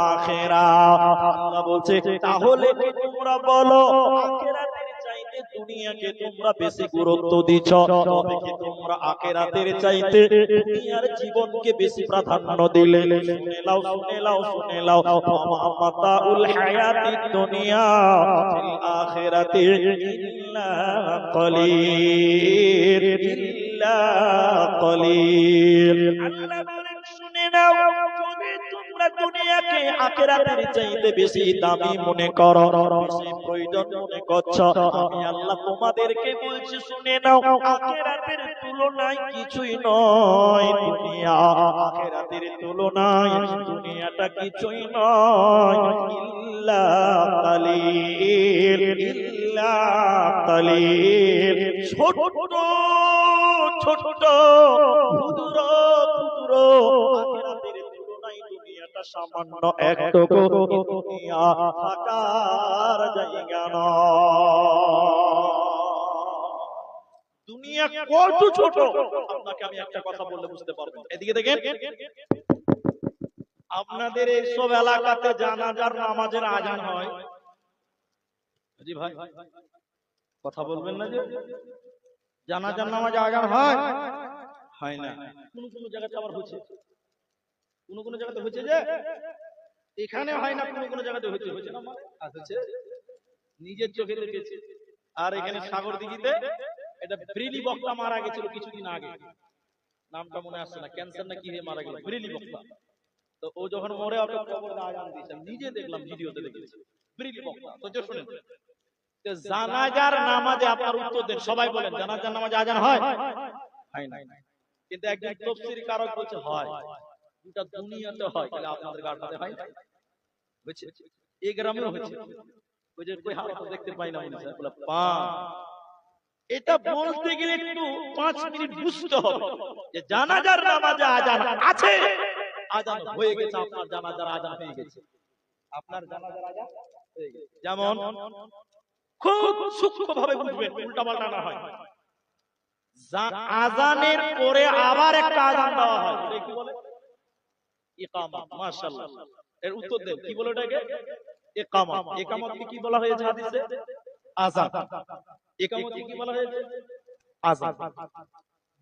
S1: আখিরাহ। আল্লাহ বলছে তাহলে কি তোমরা বলো আখিরাতের চাইতে দুনিয়াকে তোমরা বেশি গুরুত্ব দিচ্ছ, তবে কি তোমরা আখিরাতের চাইতে দুনিয়ার জীবনকে বেশি প্রাধান্য দিলে? শুনে লাও শুনে লাও শুনে লাও, মাতাউল হায়াতিদ দুনিয়া ফিল আখিরাতি ইল্লা কলিল ইল্লা কলিল। আল্লাহ বলেন শুনে নাও, যদি তোমরা দুনিয়াকে আখিরাতের চাইতে বেশি দামি মনে করো, বেশি প্রয়োজন মনে করছো, আমি আল্লাহ তোমাদেরকে বলছি শুনে নাও, আখিরাতের তুলনায় কিছুই নয় দুনিয়া, আখিরাতের তুলনায় দুনিয়াটা কিছুই নয়, ইল্লা কালিল ইল্লা কালিল। ছোট ছোট ক্ষুদ্র ক্ষুদ্র, আখিরাতের তুলনায় দুনিয়াটা সামান্য একটুকু, দুনিয়া থাকার জায়গা নয়। দুনিয়া কত ছোট, আপনাকে আমি একটা কথা বললে বুঝতে পারবেন। এদিকে দেখেন, আপনাদের এইসব এলাকাতে জানাজার নামাজের আজান হয়, জি ভাই কথা বলবেন না যে জানাজার নামাজ আজান হয়? হয় না। কোন কোন জায়গাতে আবার হচ্ছে, কোন কোন জায়গাতে হচ্ছে, যে এখানে হয় না, কোন কোন জায়গাতে হচ্ছে, হচ্ছে না হচ্ছে, নিজের চোখে দেখেছি। আর এখানে সাগর দিঘিতে এটা ব্রিলি বক্তা মারা গেছিল কিছুদিন আগে, নামটা মনে আসছে না, ক্যান্সার না কি হয়ে মারা গেল, ব্রিলি বক্তা। তো ও যখন মরে ওকে কবরে আজান দিয়েছে, নিজে দেখলাম, ভিডিওতে দেখেছি, ব্রিলি বক্তা। তো শুনেন, জানাজার নামাজে আপনার উত্তর দেন, সবাই বলেন জানাজার নামাজে আজান হয়? হয় না। কিন্তু একজন তাফসীর কারক বলছে হয়, গোটা দুনিয়াতে হয়, তাহলে আপনাদের গাড়াতে হয় না? বুঝছে, এই গ্রামেও হচ্ছে, ওই যে কই হাওড়া দেখতে পাই না মনে হয়, বলে পা। এটা বলতে গেলে একটু 5 মিনিট বুঝতে হবে যে জানাজার নামাজে আজান আছে, আজান হয়ে গেছে, আপনার জানাজার আজান হয়ে গেছে, আপনার জানাজার আজান হয়ে গেছে। যেমন খুব সূক্ষ্মভাবে বুঝবেন, উল্টাপাল্টা না হয়। আজানের পরে আবার একটা আজান দেওয়া হয়, এটা কি বলে? ইকামত। মাশাআল্লাহ, এর উত্তর দেন, কি বলে এটাকে? ইকামত। ইকামতকে কি বলা হয়েছে হাদিসে? আযান। ইকামতকে কি বলা হয়েছে? আযান।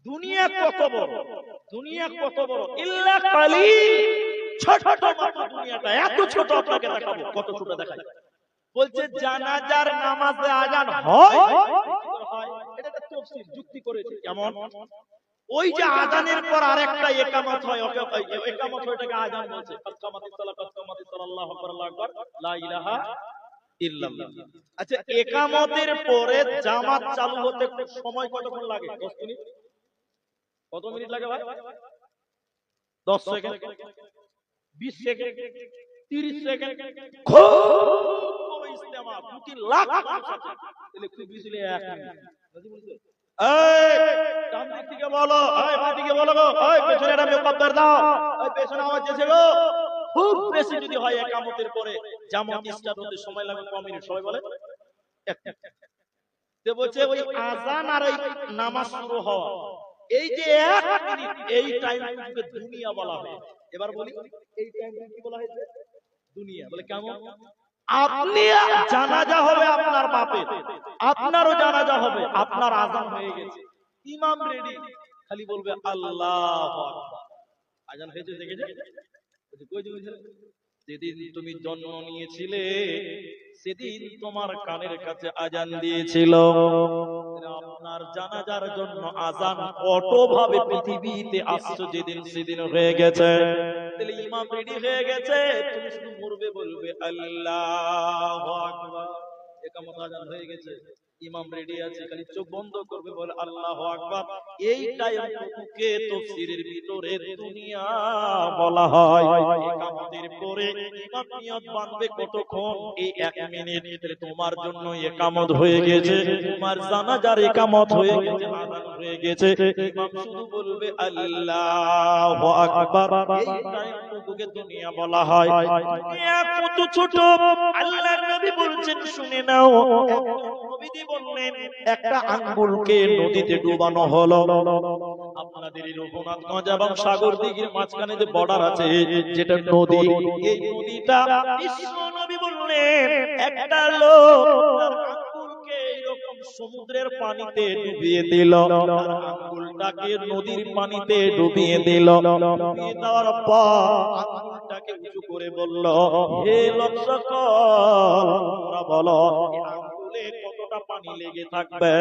S1: দুনিয়া কত বড়, দুনিয়া কত বড়, ইল্লা কালিল, ছোট মাত্র দুনিয়াটা, এত ছোট আপনাকে দেখাবো, কত ছোট দেখাই। বলছে জানাজার নামাজে আজান হয়, এটা একটা তাফসীর যুক্তি করেছে। কেমন? ওই যে আজানের পর আরেকটা ইকামত হয়, ওকে ইকামত হয়, এটাকে আজান বলছে। কামাতিস সালাত, কামাতিস সাল্লাল্লাহু আকবার, আল্লাহু আকবার, লা ইলাহা ইল্লাল্লাহ। আচ্ছা, ইকামতের পরে জামাত চালু হতে সময় কতক্ষণ লাগে? 10 মিনিট। কত মিনিট লাগে ভাই? 10 সেকেন্ড। 20 সেকেন্ড 30 সেকেন্ড খুব বড় ইজতেমা 2-3 লাখ মানুষ আছে তাহলে খুব বিজলি 1 মিনিট বুঝি বলছো এই ডান দিক থেকে বলো এই বাঁ দিকে বলো গো এই পেছনে একটা মেকআপদার দাও এই পেছনে আওয়াজ এসে গো খুব বেশি যদি হয় একামতের পরে জামাত স্টার্ট হতে সময় লাগে কম মিনিট সবাই বলে তে বলছে ওই আযান আর ওই নামাজ শুরু হওয়া এই যে 1 মিনিট এই টাইমটাকে দুনিয়া বলা হয় এবার বলি এই টাইমটা কি বলা হয়েছে দুনিয়া বলে কেমন আপনি জানাজা হবে আপনার বাপের আপনারও জানাজা হবে আপনার আযান হয়ে গেছে ইমাম রেডি খালি বলবে আল্লাহু আকবার আযান হয়েছে দেখেছে কই দিন যেদিন তুমি জন্ম নিয়েছিলে সেদিন তোমার কানের কাছে আযান দিয়েছিল আপনার জানাজার জন্য আযান কতভাবে পৃথিবীতে আসছে যেদিন সেদিন হয়ে গেছে তাহলে ইমাম রেডি হয়ে গেছে তুমি শুধু পড়বে বলবে আল্লাহু আকবার একামত আযান হয়ে গেছে ইমাম রেডি আছে খালি চোখ বন্ধ করবে বলে আল্লাহু আকবার এই টাইমটুকুকে তাফসীরের ভিতরে দুনিয়া বলা হয় একামতের পরে ইমাম নিয়ত বাঁধবে কতক্ষণ এই 1 মিনিট তাহলে তোমার জন্য একামত হয়ে গেছে তোমার জানাজার একামত হয়ে গেছে আযান হয়ে গেছে ইমাম শুধু বলবে আল্লাহু আকবার এই টাইমটুকুকে দুনিয়া বলা হয় দুনিয়া কত ছোট আল্লাহর নবী বলছেন শুনে নাও নবীজি বললেন একটা আঙ্গুলকে নদীতে ডুবানো হলো আপনাদের এই রঘুনাথগঞ্জ এবং সাগর দিঘির মাঝখানে যে বর্ডার আছে যেটা নদী এই নদীটা বিশ্ব নবী বললেন একটা লোক তার আঙ্গুলকে এরকম সমুদ্রের পানিতে ডুবিয়ে দিল তার আঙ্গুলটাকে নদীর পানিতে ডুবিয়ে দিল ডুবিয়ে দেওয়ার পর আঙ্গুলটাকে উঁচু করে বলল হে লক্ষকর তোমরা বলো আঙ্গুলে কতটা পানি লেগে থাকবে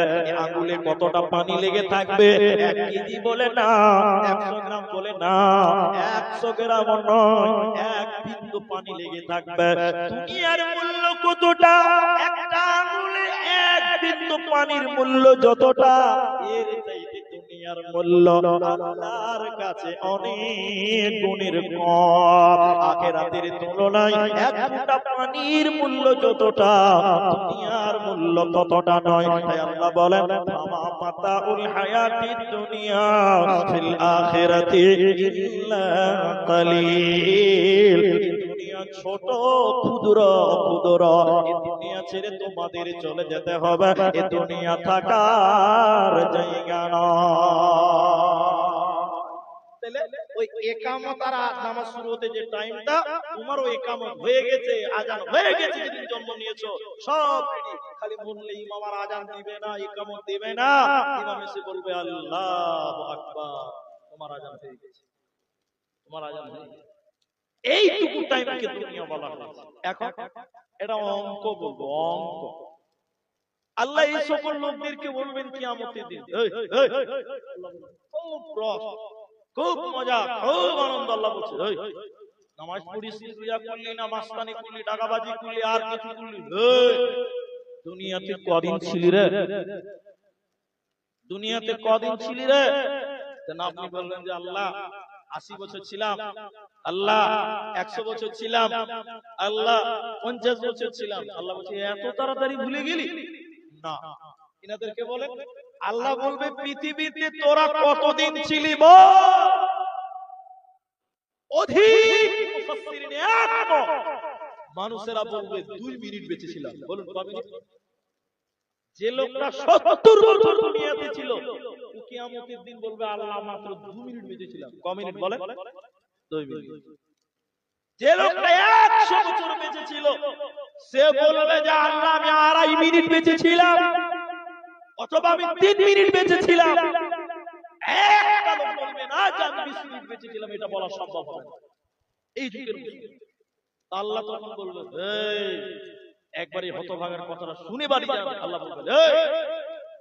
S1: আঙ্গুলে কতটা পানি লেগে থাকবে 1 কেজি বলে না 100 গ্রাম বলে না 100 গ্রাম নয় 1 বিন্দু পানি লেগে থাকবে দুনিয়ার মূল্য কতটা একটা আঙ্গুলে 1 বিন্দু পানির মূল্য যতটা এর চাইতে দুনিয়ার মূল্য আল্লাহর কাছে অনেক গুণের কম আখিরাতের তুলনায় 1 ফোঁটা পানির মূল্য যতটা দুনিয়ার মূল্য ততটা নয় তাই আল্লাহ বলেন আমা মাতাউল হায়াতিদ দুনিয়া ফিল আখিরাতি ইল্লা কালিল দুনিয়া ছোট ক্ষুদ্র ক্ষুদ্র এই দুনিয়া ছেড়ে তোমাদের চলে যেতে হবে এই দুনিয়া থাকার জায়গা নয় ওই একামত আর নামাজ শুরু হতে যে টাইমটা তোমারও একামত হয়ে গেছে আযান হয়ে গেছে যেদিন জন্ম নিয়েছো সব রেডি খালি বললে ইমাম আর আযান দিবে না একামত দিবে না ইমাম এসে বলবে আল্লাহু আকবার তোমার আযান হয়ে গেছে তোমার আযান হয়ে গেছে এইটুকু টাইমকে দুনিয়া বলা হয়েছে এখন এটা অঙ্ক বলবো অঙ্ক আল্লাহ এই সকল লোকদেরকে বলবেন কিয়ামতের দিন খুব রস খুব মজা খুব আনন্দ আল্লাহ বলছে নামাজ পড়িস রোজা করলি না মাস্তানি করলি টাকাবাজি করলি আর কিছু করলি দুনিয়াতে কদিন ছিলি রে দুনিয়াতে কদিন ছিলি রে না আপনি বলবেন যে আল্লাহ 80 বছর ছিলাম আল্লাহ 100 বছর ছিলাম আল্লাহ 50 বছর ছিলাম আল্লাহ বলছে এত তাড়াতাড়ি ভুলে গেলি না ইনাদেরকে বলেন আল্লাহ বলবে পৃথিবীতে তোরা কতদিন ছিলি বল অধিক মুফাসসিরিন একমত মানুষেরা বলবে 2 মিনিট বেঁচে ছিলাম বলুন কত মিনিট যে লোকটা 70 বছর দুনিয়াতে ছিল ও কিয়ামতের দিন বলবে আল্লাহ মাত্র 2 মিনিট বেঁচে ছিলাম কত মিনিট বলেন 2 মিনিট যে লোকটা 100 বছর বেঁচে ছিল সে বলবে যে আল্লাহ আমি 2.5 মিনিট বেঁচে ছিলাম অথবা আমি 3 মিনিট বেঁচে ছিলাম একটা লোক বলবে না যে আমি 20 মিনিট বেঁচে ছিলাম এটা বলা সম্ভব হবে না এই যুগের আল্লাহ তখন বলবে এই একবারই হতভাগার কথাটা শুনে বাড়ি যাবে আল্লাহ বলবে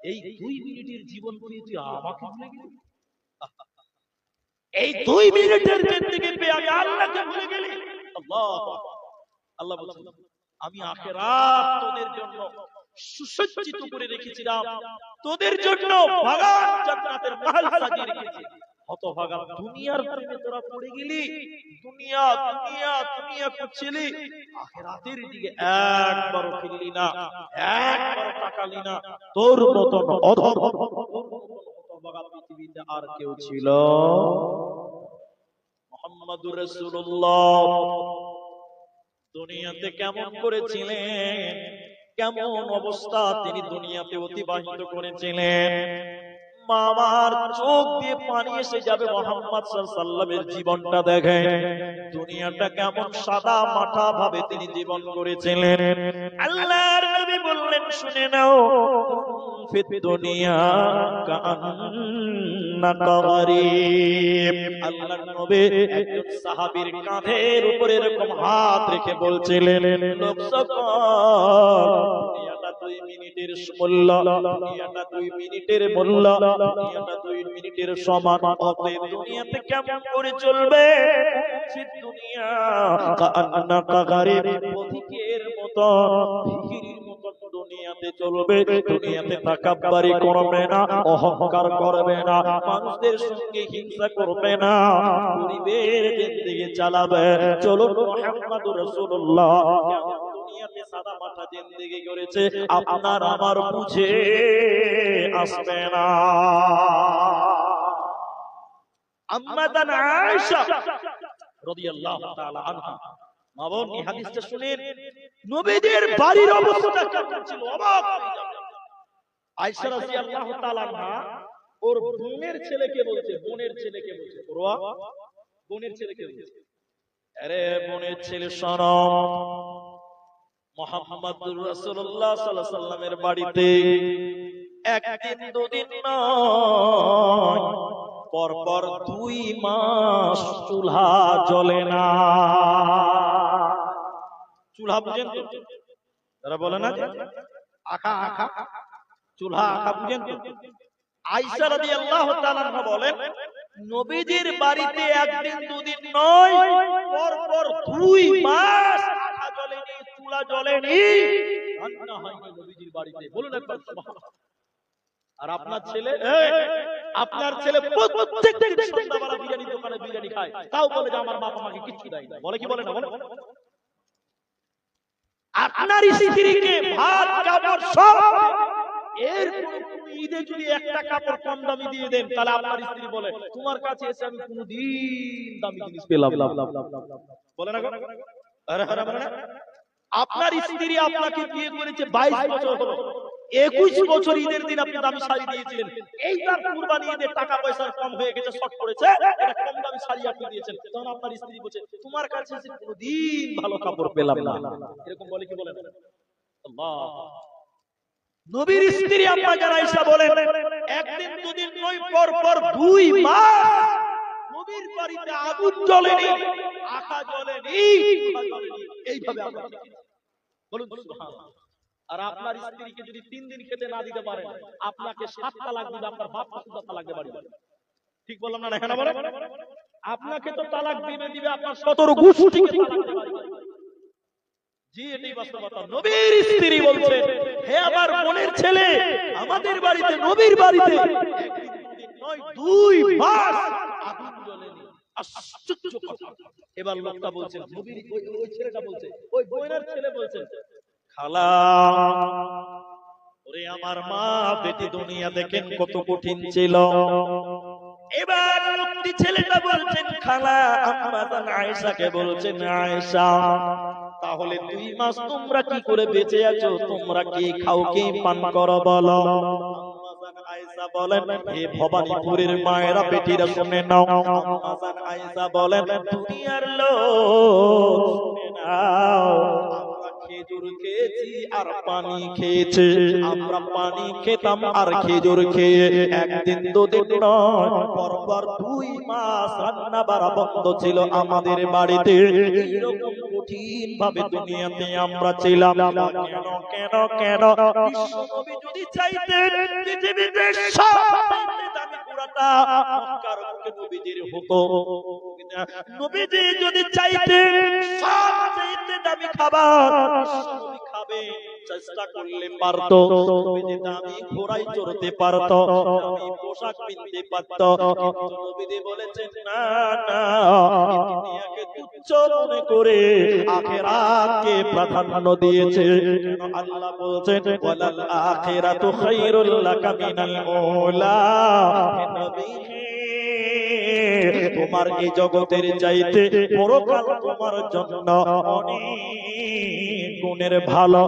S1: এই 2 মিনিটের জীবন পেয়ে তুই আমাকে ভুলে গেলি এই 2 মিনিটের জিন্দেগি পেয়ে আমি আল্লাহকে ভুলে গেলি আল্লাহ আল্লাহ বলছেন আমি আখিরাত তোদের জন্য সুসজ্জিত করে রেখেছিলাম তোদের জন্য বাগান জান্নাতের মহল সাজিয়ে রেখেছি হতভাগা দুনিয়ার প্রেমে তোরা পড়ে গেলি, দুনিয়া দুনিয়া দুনিয়া করছিলি, আখিরাতের দিকে একবারও ফিরলি না, একবারও তাকালি না। তোর মতন হতভাগা পৃথিবীতে আর কেউ ছিল? মুহাম্মাদুর রাসূলুল্লাহ দুনিয়াতে কেমন করেছিলেন, কেমন অবস্থা তিনি দুনিয়াতে অতিবাহিত করেছিলেন, মামার চোখ দিয়ে পানি এসে যাবে মুহাম্মদ সাল্লাল্লাহু আলাইহি ওয়াসাল্লামের জীবনটা দেখে। দুনিয়াটা কেমন সাদা মাঠা ভাবে তিনি জীবন করেছিলেন। আল্লাহর নবী বললেন, শুনে নাও, ফিদ দুনিয়া কাআন্নাকা গরীব। আল্লাহর নবী একজন সাহাবীর কাঁধের উপরে এরকম হাত রেখে বলছিলেন, লোক সকল, দুনিয়াটা 2 মিনিটের মূল্য, দুনিয়াটা 2 মিনিটের মূল্য, দুনিয়াটা 2 মিনিটের সমান। অতএব দুনিয়াতে কেমন করে চলবে? দুনিয়া কাআন্নাকা গরীব, পথিকের মতো, ভিখিরির মতো দুনিয়াতে চলবে। দুনিয়াতে তাকাব্বুরি করবে না, অহংকার করবে না, মানুষদের সঙ্গে হিংসা করবে না, গরিবের জিন্দেগি চালাবে। চলুন মুহাম্মদুর রাসূলুল্লাহ দুনিয়াতে সাদা মাথা জিন্দেগি করেছে, আপনার আমার বুঝে আসবে না। আম্মা জান আয়েশা রাদিয়াল্লাহু তাআলা আনহা, মা বোন এই হাদিসটা শুনেন, নবীদের বাড়ির অবস্থা কেমন ছিল অবাক হয়ে যাবেন। আয়েশা রাদিয়াল্লাহু তাআলা আনহা ওর বোনের ছেলেকে বলছে, বোনের ছেলেকে বলছে, ওরওয়া বোনের ছেলেকে বলছে, আরে বোনের ছেলে শোনো, মুহাম্মদুর রাসূলুল্লাহ সাল্লাল্লাহু আলাইহি ওয়াসাল্লামের বাড়িতে একদিন দুদিন নয়, পরপর 2 মাস চুলহা জ্বলে না। চুলহা বুঝেন তো? তারা বলে না যে আখা আখা, চুলহা আখা বুঝেন তো? আয়েশা রাদিয়াল্লাহু তাআলা আনহা বলেন, নবীজির বাড়িতে একদিন দুদিন নয়, পরপর 2 মাস আখা জ্বলেনি, চুলা জ্বলেনি, রান্না হয়নি নবীজির বাড়িতে। বলুন একবার সুবহানাল্লাহ। আর আপনার ছেলে, আপনার ছেলে প্রত্যেকদিন সন্ধ্যাবেলা বিরিয়ানি দোকানে বিরিয়ানি খায়, তাও বলে যে আমার বাবা আমাকে কিছু দেয় না। বলে কি বলে না? বলে। আপনার স্ত্রীকে ভাত কাপড় সব, এর ঈদে যদি একটা কাপড় কম দামি দিয়ে দেন, তাহলে আপনার স্ত্রী বলে, তোমার কাছে এসে আমি কোনদিন দামি জিনিস পেলাম না। বলে না? আরে আরে বলে না? আপনার স্ত্রী আপনাকে বিয়ে করেছে 22 বছর হলো, 21 বছর ঈদের দিন আপনি দামি শাড়ি দিয়েছিলেন, এইবার কুরবানি ঈদের টাকা পয়সার কম হয়ে গেছে, শর্ট পড়েছে, এটা কম দামি শাড়ি আপনি দিয়েছেন। তখন আপনার স্ত্রী বলছে, তোমার কাছে এসে কোনদিন ভালো কাপড় পেলাম না। এরকম বলে কি বলেন? আল্লাহ। নবীর স্ত্রী আম্মা জান আয়েশা বলেন, একদিন দুদিন নয়, পরপর 2 মাস নবীর বাড়িতে আগুন জ্বলেনি, আখা জ্বলেনি, এইভাবে আমরা বলুন সুবহানাল্লাহ। আর আপনার স্ত্রীকে যদি 3 দিন খেতে না দিতে পারেন, আপনাকে 7 তালাক দিবে, আপনার বাপ সুদ্ধা তালাক দেবে বাড়ি। ঠিক বললাম না? এখানে বলেন, আপনাকে তো তালাক দিবে, আপনার 17 গোষ্ঠীকে তালাক দেবে। জি, এটাই বাস্তবতা। নবীর স্ত্রী বলছেন, হে আমার বোনের ছেলে, আমাদের বাড়িতে, নবীর বাড়িতে একদিন দুদিন নয়, 2 মাস আগুন জ্বলেনি। আশ্চর্য কথা। এবার লোকটা বলছেন, নবীর ওই ছেলেটা বলছে, ওই বোনের ছেলে বলছেন, খালা, ওরে আমার মা বেটি, দুনিয়া দেখেন কত কঠিন ছিল। এবার লোকটি ছেলেটা বলছেন, খালা, আম্মা জান আয়েশাকে বলছেন, আয়েশা, তাহলে 2 মাস তোমরা কি করে বেঁচে আছো? তোমরা কি খাও, কি পান করো বলো? আম্মা জান আয়েশা বলেন, হে ভবানীপুরের মায়েরা, বেটিরা শুনে নাও। আম্মা জান আয়েশা বলেন, দুনিয়ার লোক শুনে নাও, আমরা খেজুর খেয়েছি আর পানি খেয়েছি, আমরা পানি খেতাম আর খেজুর খেয়ে একদিন দুদিন নয়, পরপর 2 মাস রান্না বাড়া বন্ধ ছিল আমাদের বাড়িতে। এরকম কঠিন ভাবে দুনিয়াতে আমরা ছিলাম। কেন কেন কেন? বিশ্বনবী যদি চাইতেন পৃথিবীতে সবচেয়ে দামি ঘোড়াটা মক্কার বুকে নবীজির হতো, না। নবীজি যদি চাইতেন সবচেয়ে দামি খাবার নবী খাবে, চেষ্টা করলে পারতো। নবীজি দামি ঘোড়ায় চড়তে পারতো, দামি পোশাক কিনতে পারতো, কিন্তু নবীজি বলেছেন না না, এই দুনিয়াকে তুচ্ছ মনে করে আখিরাতকে প্রাধান্য দিয়েছে। আল্লাহ বলেছেন ওয়ালাল আখিরাতু খায়রুল লাকা মিনাল উলা। হে নবী, তোমার এই জগতের চাইতে পরকাল তোমার জন্য অনেক গুণের ভালো।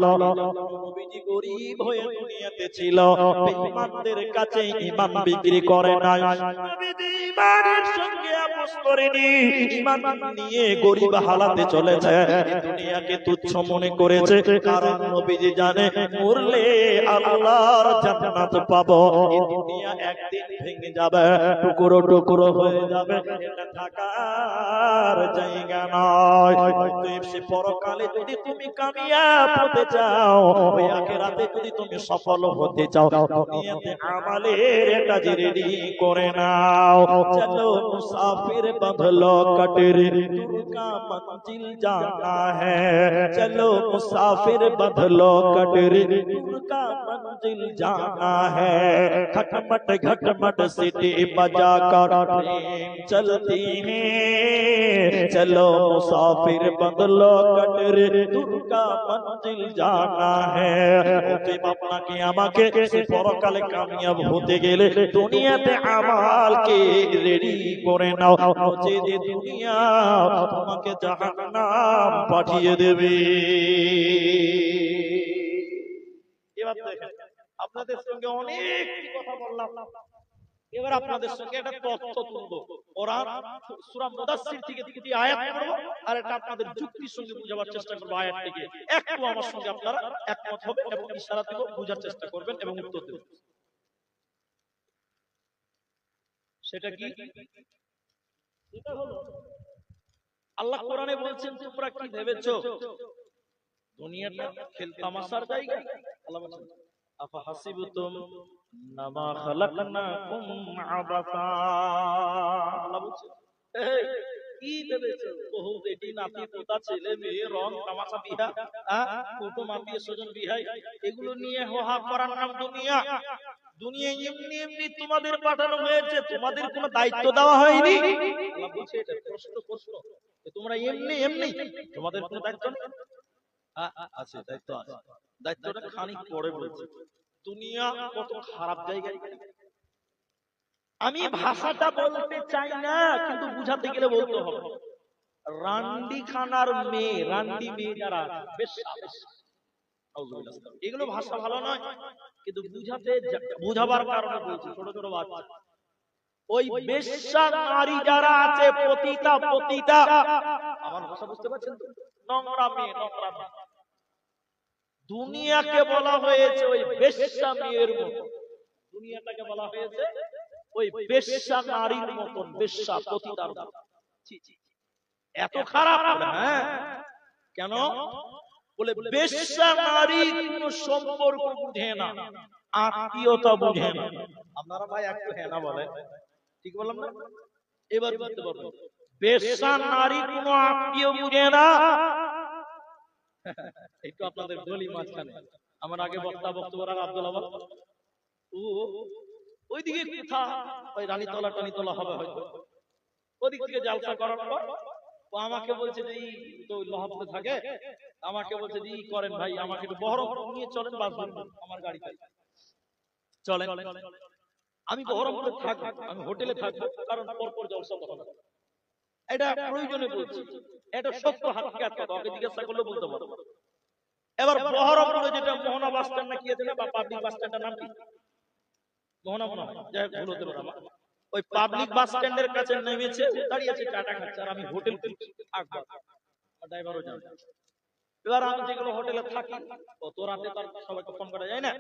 S1: নবীজি গরীব হয়ে দুনিয়াতে ছিল, বেঈমানদের কাছে ঈমান বিক্রি করে নাই। নবীজি ঈমানের সঙ্গে আপোস করেনি, ঈমান নিয়ে গরীব হালাতে চলেছে, এই দুনিয়াকে তুচ্ছ মনে করেছে। কারণ নবীজি জানে মরলে আল্লাহর জান্নাত পাবো। এই দুনিয়া একদিন ভেঙে যাবে, টুকরো টুকরো হয়ে যাবে, এটা থাকার জায়গা নয়। অতএব সে পরকালে যদি তুমি কামিয়াব হতে চাও, ওই আখিরাতে যদি তুমি সফল হতে চাও, দুনিয়াতে আমালের এটা রেডি করে নাও। চলো মুসাফির বদলো কটরি, दूर का मंजिल जाना है। चलो मुसाफिर बदलो कटरी, दूर का मंजिल जाना है। खटमट घटमट सीटी बजा कर ट्रेन चलती है। चलो मुसाफिर बदलो कटरी, दूर का मंजिल जाना है। ওকে আপনাকে আমাকে সে পরকালে কামিয়াব হতে গেলে দুনিয়াতে আমালকে রেডি করে নাও, নচেত দুনিয়া তোমাকে জাহান্নাম পাঠিয়ে দেবে। এবার দেখেন, আপনাদের সঙ্গে অনেক কথা বললাম, এবার আপনাদের সঙ্গে একটা তথ্য তুলবো। কোরআন সূরা মুদাসসির থেকে দুটি আয়াত পড়ব, আর এটা আপনাদের যুক্তির সঙ্গে বুঝাবার চেষ্টা করব। আয়াত থেকে একটু আমার সঙ্গে আপনারা একমত হবে এবং ইশারা দেব, বোঝার চেষ্টা করবেন এবং উত্তর দেবেন। সেটা কি? এটা হলো আল্লাহ কোরআনে বলছেন, তোমরা কি ভেবেছো দুনিয়াটা খেলতামাশার জায়গা? আল্লাহ বলছেন আফা হাসিবতুম নামা খালাকনাকুম আবাসা। আল্লাহ বলছেন এই কি ভেবেছো বহু বেটি নাতি পোতা ছেলে মেয়ে রং তামাশা বিহা, কুটুম আত্মীয় স্বজন বিহাই, এগুলো নিয়ে হোহা করার নাম দুনিয়া। দুনিয়া এমনি এমনি তোমাদের পাঠানো হয়েছে, তোমাদের কোনো দায়িত্ব দেওয়া হয়নি। আল্লাহ বলছে এটা প্রশ্ন তোমরা এমনি এমনি, তোমাদের কোনো দায়িত্ব নেই। আছে দায়িত্ব, আছে, দায়িত্বটা খানিক পরে বলছি। দুনিয়া কত খারাপ জায়গা। আমি ভাষাটা বলতে চাই না, কিন্তু বুঝাতে গেলে বলতে হবে। রান্ডি খানার মেয়ে, রান্ডি মেয়ে যারা বেশ, এগুলো ভাষা ভালো নয়, কিন্তু বুঝাতে বুঝাবার কারণে বলছি। ছোট ছোট বাচ্চা, ওই বেশ্যা নারী যারা আছে, পতিতা পতিতা, আমার ভাষা বুঝতে পারছেন তো? নোংরা মেয়ে, নোংরা মেয়ে। দুনিয়াকে বলা হয়েছে ওই বেশ্যা মেয়ের মতো, দুনিয়াটাকে বলা হয়েছে ওই বেশ্যা নারীর মতন, বেশ্যা পতিতার মতো। এত খারাপ? হ্যাঁ, কেন বলে বেশ্যা নারী কোনো সম্পর্ক বুঝে না, আত্মীয়তা বুঝে না। আপনারা ভাই একটু হ্যাঁ না বলেন, ঠিক বললাম না? এবার বলতে পারবো বেশ্যা নারী কোনো আত্মীয় বুঝে না। একটু আপনাদের বলি মাঝখানে, আমার আগে বক্তব্য আব্দুল আবাদ ওইদিকে কোথা ওই রানীতলা টানিতলা হবে হয়তো, ওদিক থেকে জালসা করার পর ও আমাকে বলছে যে তো লহপতে থাকে, আমাকে বলছে যে করেন ভাই, আমাকে একটু বহরমপুর নিয়ে চলেন, বাস আমার গাড়িতে চলেন। আমি বহরমপুরে থাকবো, আমি হোটেলে থাকবো, কারণ পরপর জলসা হবে, এটা প্রয়োজনে বলছি, এটা সত্য হাকিকাত কথা, ওকে জিজ্ঞাসা করলে বলতে পারবো। এবার বহরমপুরে যেটা মোহনা বাস স্ট্যান্ড না কি আছে না, বা পাবলিক বাস স্ট্যান্ডের নাম কি মোহনা মনে হয়, যাই হোক ভুল হতে পারে আমার। ওই পাবলিক বাস স্ট্যান্ডের কাছে নেমেছে, দাঁড়িয়ে আছে, টাটা খাচ্ছে, আর আমি হোটেল থাকবো, ড্রাইভারও জানে। এবার আমি যেগুলো হোটেলে থাকি, অত রাতে তার সবাইকে ফোন করা যায় না,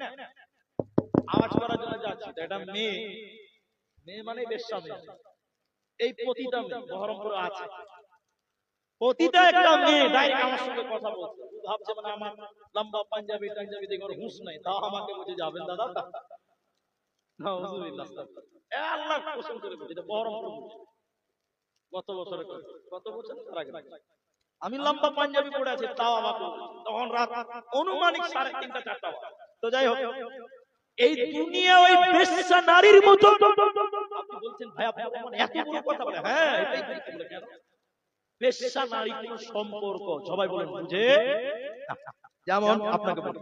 S1: আওয়াজ করার জন্য যাচ্ছি। এটা মেয়ে, মেয়ে মানে বেশ্যা মেয়ে, এই পতিতা মেয়ে বহরমপুরে আছে, পতিতা একটা মেয়ে ডাইরেক্ট আমার সঙ্গে কথা বলছে, ভাবছে মানে আমার লম্বা পাঞ্জাবি টাঞ্জাবি দেখে ওর হুঁশ নাই, তাও আমাকে বলছে যাবেন দাদা। নাউজুবিল্লাহ, আল্লাহ কসম করে বলছি এটা বহরমপুর। কত বছরে কত বছর আগে আমি লম্বা পাঞ্জাবি পরে আছি, তাও আমাকে তখন রাত অনুমানিক 3:30 4টা। তো যাই হোক, এই দুনিয়া ওই বেশ্যা নারীর মতো। আপনি বলছেন ভাই আপনি এত বড় কথা বলে, হ্যাঁ এটাই বলে। কেন বেশ্যা নারী কোন সম্পর্ক সবাই বলেন বুঝে? যেমন আপনাকে বলি,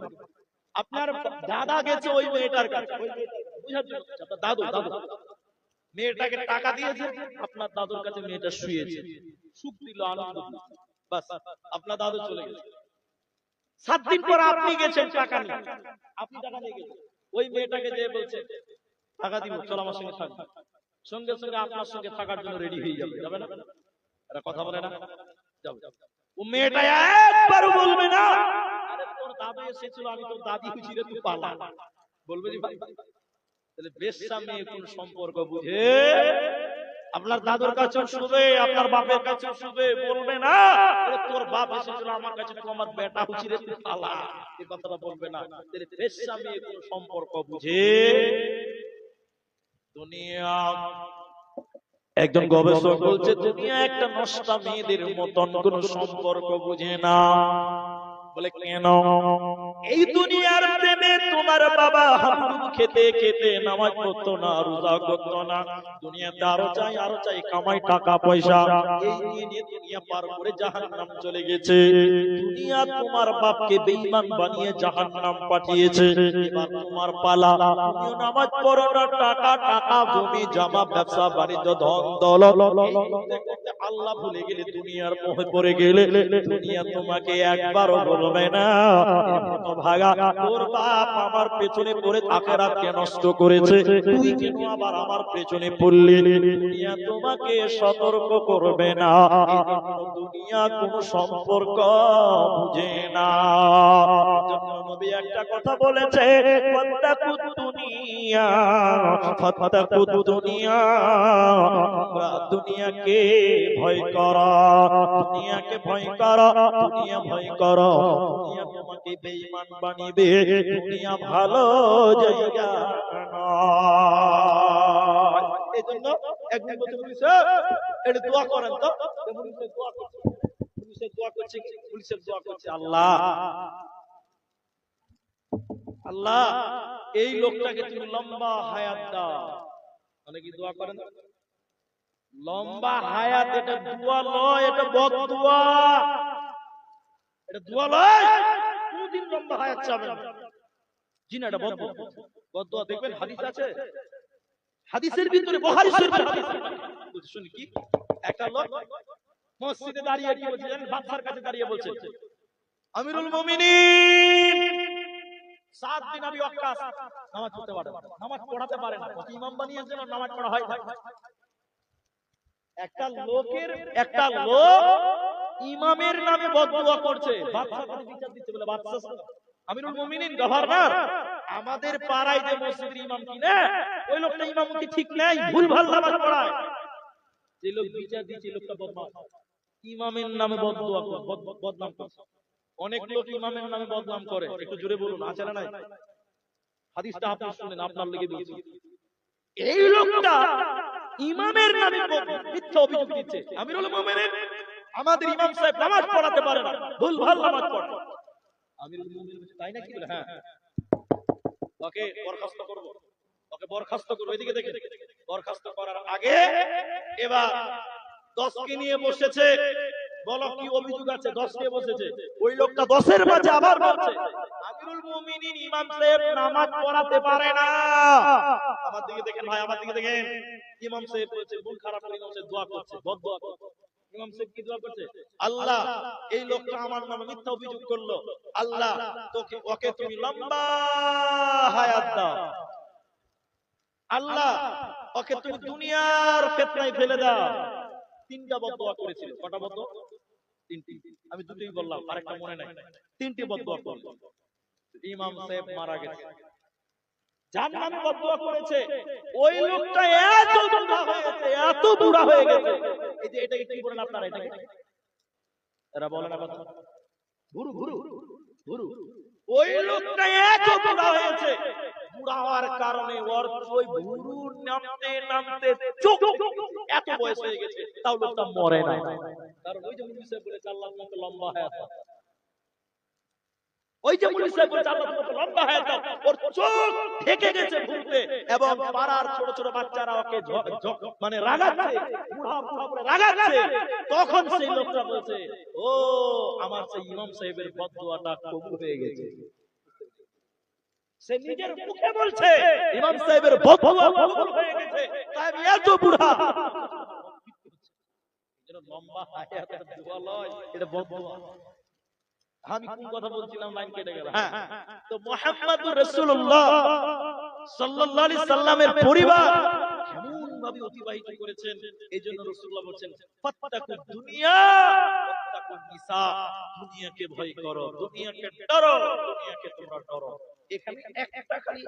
S1: আপনার দাদা গেছে ওই মেয়েটার কাছে, ওই বুঝার জন্য আপনার দাদু দাদু মেয়েটাকে টাকা দিয়েছে, আপনার দাদুর কাছে মেয়েটা শুয়েছে, সুখ দিল, আনন্দ দিল, বাস আপনার দাদু চলে গেছে। 7 দিন পর আপনি গেছেন টাকা নিয়ে, আপনি টাকা নিয়ে গেছেন, ওই মেয়েটাকে যে বলছে টাকা দিব চল আমার সঙ্গে থাকবে, সঙ্গে সঙ্গে আপনার সঙ্গে থাকার জন্য রেডি হয়ে যাবে, যাবে না? এরা কথা বলে না? যাবে। ও মেয়েটা একবারও বলবে না আরে তোর দাদু এসেছিল আমি তোর দাদি খুশি রে তুই পালা, বলবে যে ভাই? তাহলে বেশ্যা মেয়ে কোন সম্পর্ক বুঝে? আপনার দাদুর কাছেও শুবে, আপনার বাপের কাছেও শুবে, বলবে না আরে তোর বাপ এসেছিল আমার কাছে তুই আমার বেটা খুশি রে তুই পালা, এই কথাটা বলবে না। তাহলে বেশ্যা মেয়ে কোন সম্পর্ক বুঝে? দুনিয়া একজন গবেষক বলছে দুনিয়া একটা নষ্টা মেয়েদের মতন কোন সম্পর্ক বুঝে না। বলে কেন? এই দুনিয়ার প্রেমে তোমার বাবা হাবুডুবু খেতে খেতে নামাজ পড়তো না, রোজা করতো না, দুনিয়াতে আরো চাই কামাই টাকা পয়সা, এই নিয়ে নিয়ে দুনিয়া পার করে জাহান্নাম চলে গেছে। দুনিয়া তোমার বাপকে বেঈমান বানিয়ে জাহান্নাম পাঠিয়েছে। এবার তোমার পালা, তুমিও নামাজ পড়ো না, টাকা টাকা জমি জমা ব্যবসা বাণিজ্য ধন দৌলত আল্লাহ ভুলে গেলে, দুনিয়ার মোহে পড়ে গেলে, দুনিয়া তোমাকে একবারও বলবে না ভাগা তোর বাপ আমার পেছনে পড়ে আখিরাতকে নষ্ট করেছে, তুই কেন আবার আমার পেছনে পড়লি? দুনিয়া তোমাকে সতর্ক করবে না, দুনিয়া কোন সম্পর্ক বুঝে না। নবী একটা কথা বলেছে, ফাত্তাকুদ দুনিয়া, ফাত্তাকুদ দুনিয়া, দুনিয়াকে ভয় করো, দুনিয়াকে ভয় করো, দুনিয়া ভয় করো, দুনিয়া তোমাকে বেঈমান বানিয়ে, দুনিয়া ভালো জায়গা নয়। এজন্য একদিন বলছে এটা দোয়া করেন তো, পুলিশের দোয়া করছে, পুলিশের দোয়া করছে, পুলিশের দোয়া করছে, আল্লাহ আল্লাহ এই লোকটাকে তুমি লম্বা হায়াত দাও। মানে কি দোয়া করেন? লম্বা হায়াত এটা দোয়া নয়, এটা বদদোয়া। এটা দোয়া নয়, কোনদিন লম্বা হায়াত চাবেন জি না, এটা বদদোয়া। বদদোয়া দেখবেন হাদিস আছে, হাদিসের ভিতরে বুখারী শরীফের হাদিস শুনি কি, একটা লোক মসজিদে দাঁড়িয়ে কি বলছে জানেন? বাদশার কাছে দাঁড়িয়ে বলছে, আমিরুল মুমিনিন 7 দিন আমি ওয়াক্কাস নামাজ পড়তে পারে না, নামাজ পড়াতে পারে না, ইমাম বানিয়েছেন আর নামাজ পড়া হয়। একটা লোক ইমামের নামে বদদুয়া করছে, বাদশা তাকে বিচার দিচ্ছে, বলে বাদশা আমিরুল মুমিনিন গভর্নর আমাদের পাড়ায় যে মসজিদের ইমাম কি না, ওই লোকটা ইমাম কি ঠিক নাই, ভুলভাল নামাজ পড়ায়। যে লোক বিচার দিচ্ছে লোকটা বদমাশ, ইমামের নামে বদদুয়া করে, বদনাম করছে। অনেক লোক ইমামের নামে বদনাম করে, একটু জোরে বলুন আছে না নাই? হাদিসটা আপনি শুনেন, আপনার লেগে বলছি। এই লোকটা ইমামের নামে মিথ্যা অভিযোগ দিচ্ছে, আমিরুল মুমিনিন আমাদের ইমাম সাহেব নামাজ পড়াতে পারে না, ভুলভাল নামাজ পড়ে। আমিরুল মুমিনিন তাই নাকি? বলে হ্যাঁ, ওকে বরখাস্ত করব, ওকে বরখাস্ত করব। এদিকে দেখেন, বরখাস্ত করার আগে এবার 10 কে নিয়ে বসেছে, বলো কি অভিযোগ আছে? 10 কে বসেছে, ওই লোকটা 10 এর মাঝে আবার বলছে আমিরুল মুমিনিন ইমাম সাহেব নামাজ পড়াতে পারে না। আমার দিকে দেখেন ভাই, আমার দিকে দেখেন, ইমাম সাহেব বলছে, মন খারাপ করে ইমাম সাহেব দোয়া করছে, বদদোয়া করছে। ইমাম সাহেব কি দোয়া করছে? আল্লাহ এই লোকটা আমার নামে মিথ্যা অভিযোগ করলো, আল্লাহ ওকে তুমি লম্বা হায়াত দাও, আল্লাহ ওকে তুমি দুনিয়ার ফিতনায় ফেলে দাও। 3টা বদদোয়া করেছিল। কটা বদদোয়া? 3টি। আমি দুটোই বললাম, আরেকটা মনে নাই। 3টি বদদোয়া করল। ইমাম সাহেব মারা গেছে, যার নামে বদদোয়া করেছে ওই লোকটা এত বুড়া হয়ে গেছে, এত বুড়া হয়ে গেছে। এই যে এটাকে কি বলেন আপনারা? এটাকে এরা বলে না কথা, ভুরু ভুরু ভুরু। ওই লোকটা এত বুড়া হয়েছে, বুড়া যাওয়ার কারণে ওর ওই ভুরু নামতে নামতে চোখ এত বয়স হয়ে গেছে, তাও লোকটা মরে না। কারণ ওই যে মুফতি সাহেব বলেছে আল্লাহর মতো লম্বা হায়াত, ওই যে মুফতি সাহেব বলেছে আল্লাহর মতো লম্বা হায়াত, ওর চোখ ঢেকে গেছে ভুরুতে, এবং পাড়ার ছোট ছোট বাচ্চারা ওকে মানে রাগাচ্ছে, বুড়া বুড়া বলে রাগাচ্ছে। তখন সেই লোকটা বলছে, ও আমার সেই ইমাম সাহেবের বদদুয়াটা কবুল হয়ে গেছে। সে নিজের মুখে বলছে ইমাম সাহেবের বদদুয়া কবুল হয়ে গেছে, তাই এত বুড়া। এটা লম্বা হায়াতের দোয়া লয়, এটা বদদুয়া। আমি কোন কথা বলছিলাম, লাইন কেটে গেল। হ্যাঁ, তো মুহাম্মদুর রাসূলুল্লাহ সাল্লাল্লাহু আলাইহি সাল্লামের পরিবার কেমন ভাবে অতিবাহিত করেছেন, এইজন্য রাসূলুল্লাহ বলেন ফাত্তাকুদ দুনিয়া ওয়াত্তাকুন নিসা, দুনিয়াকে ভয় করো, দুনিয়াকে ডরো, দুনিয়াকে তোমরা ডরো। এখানে একটা খালি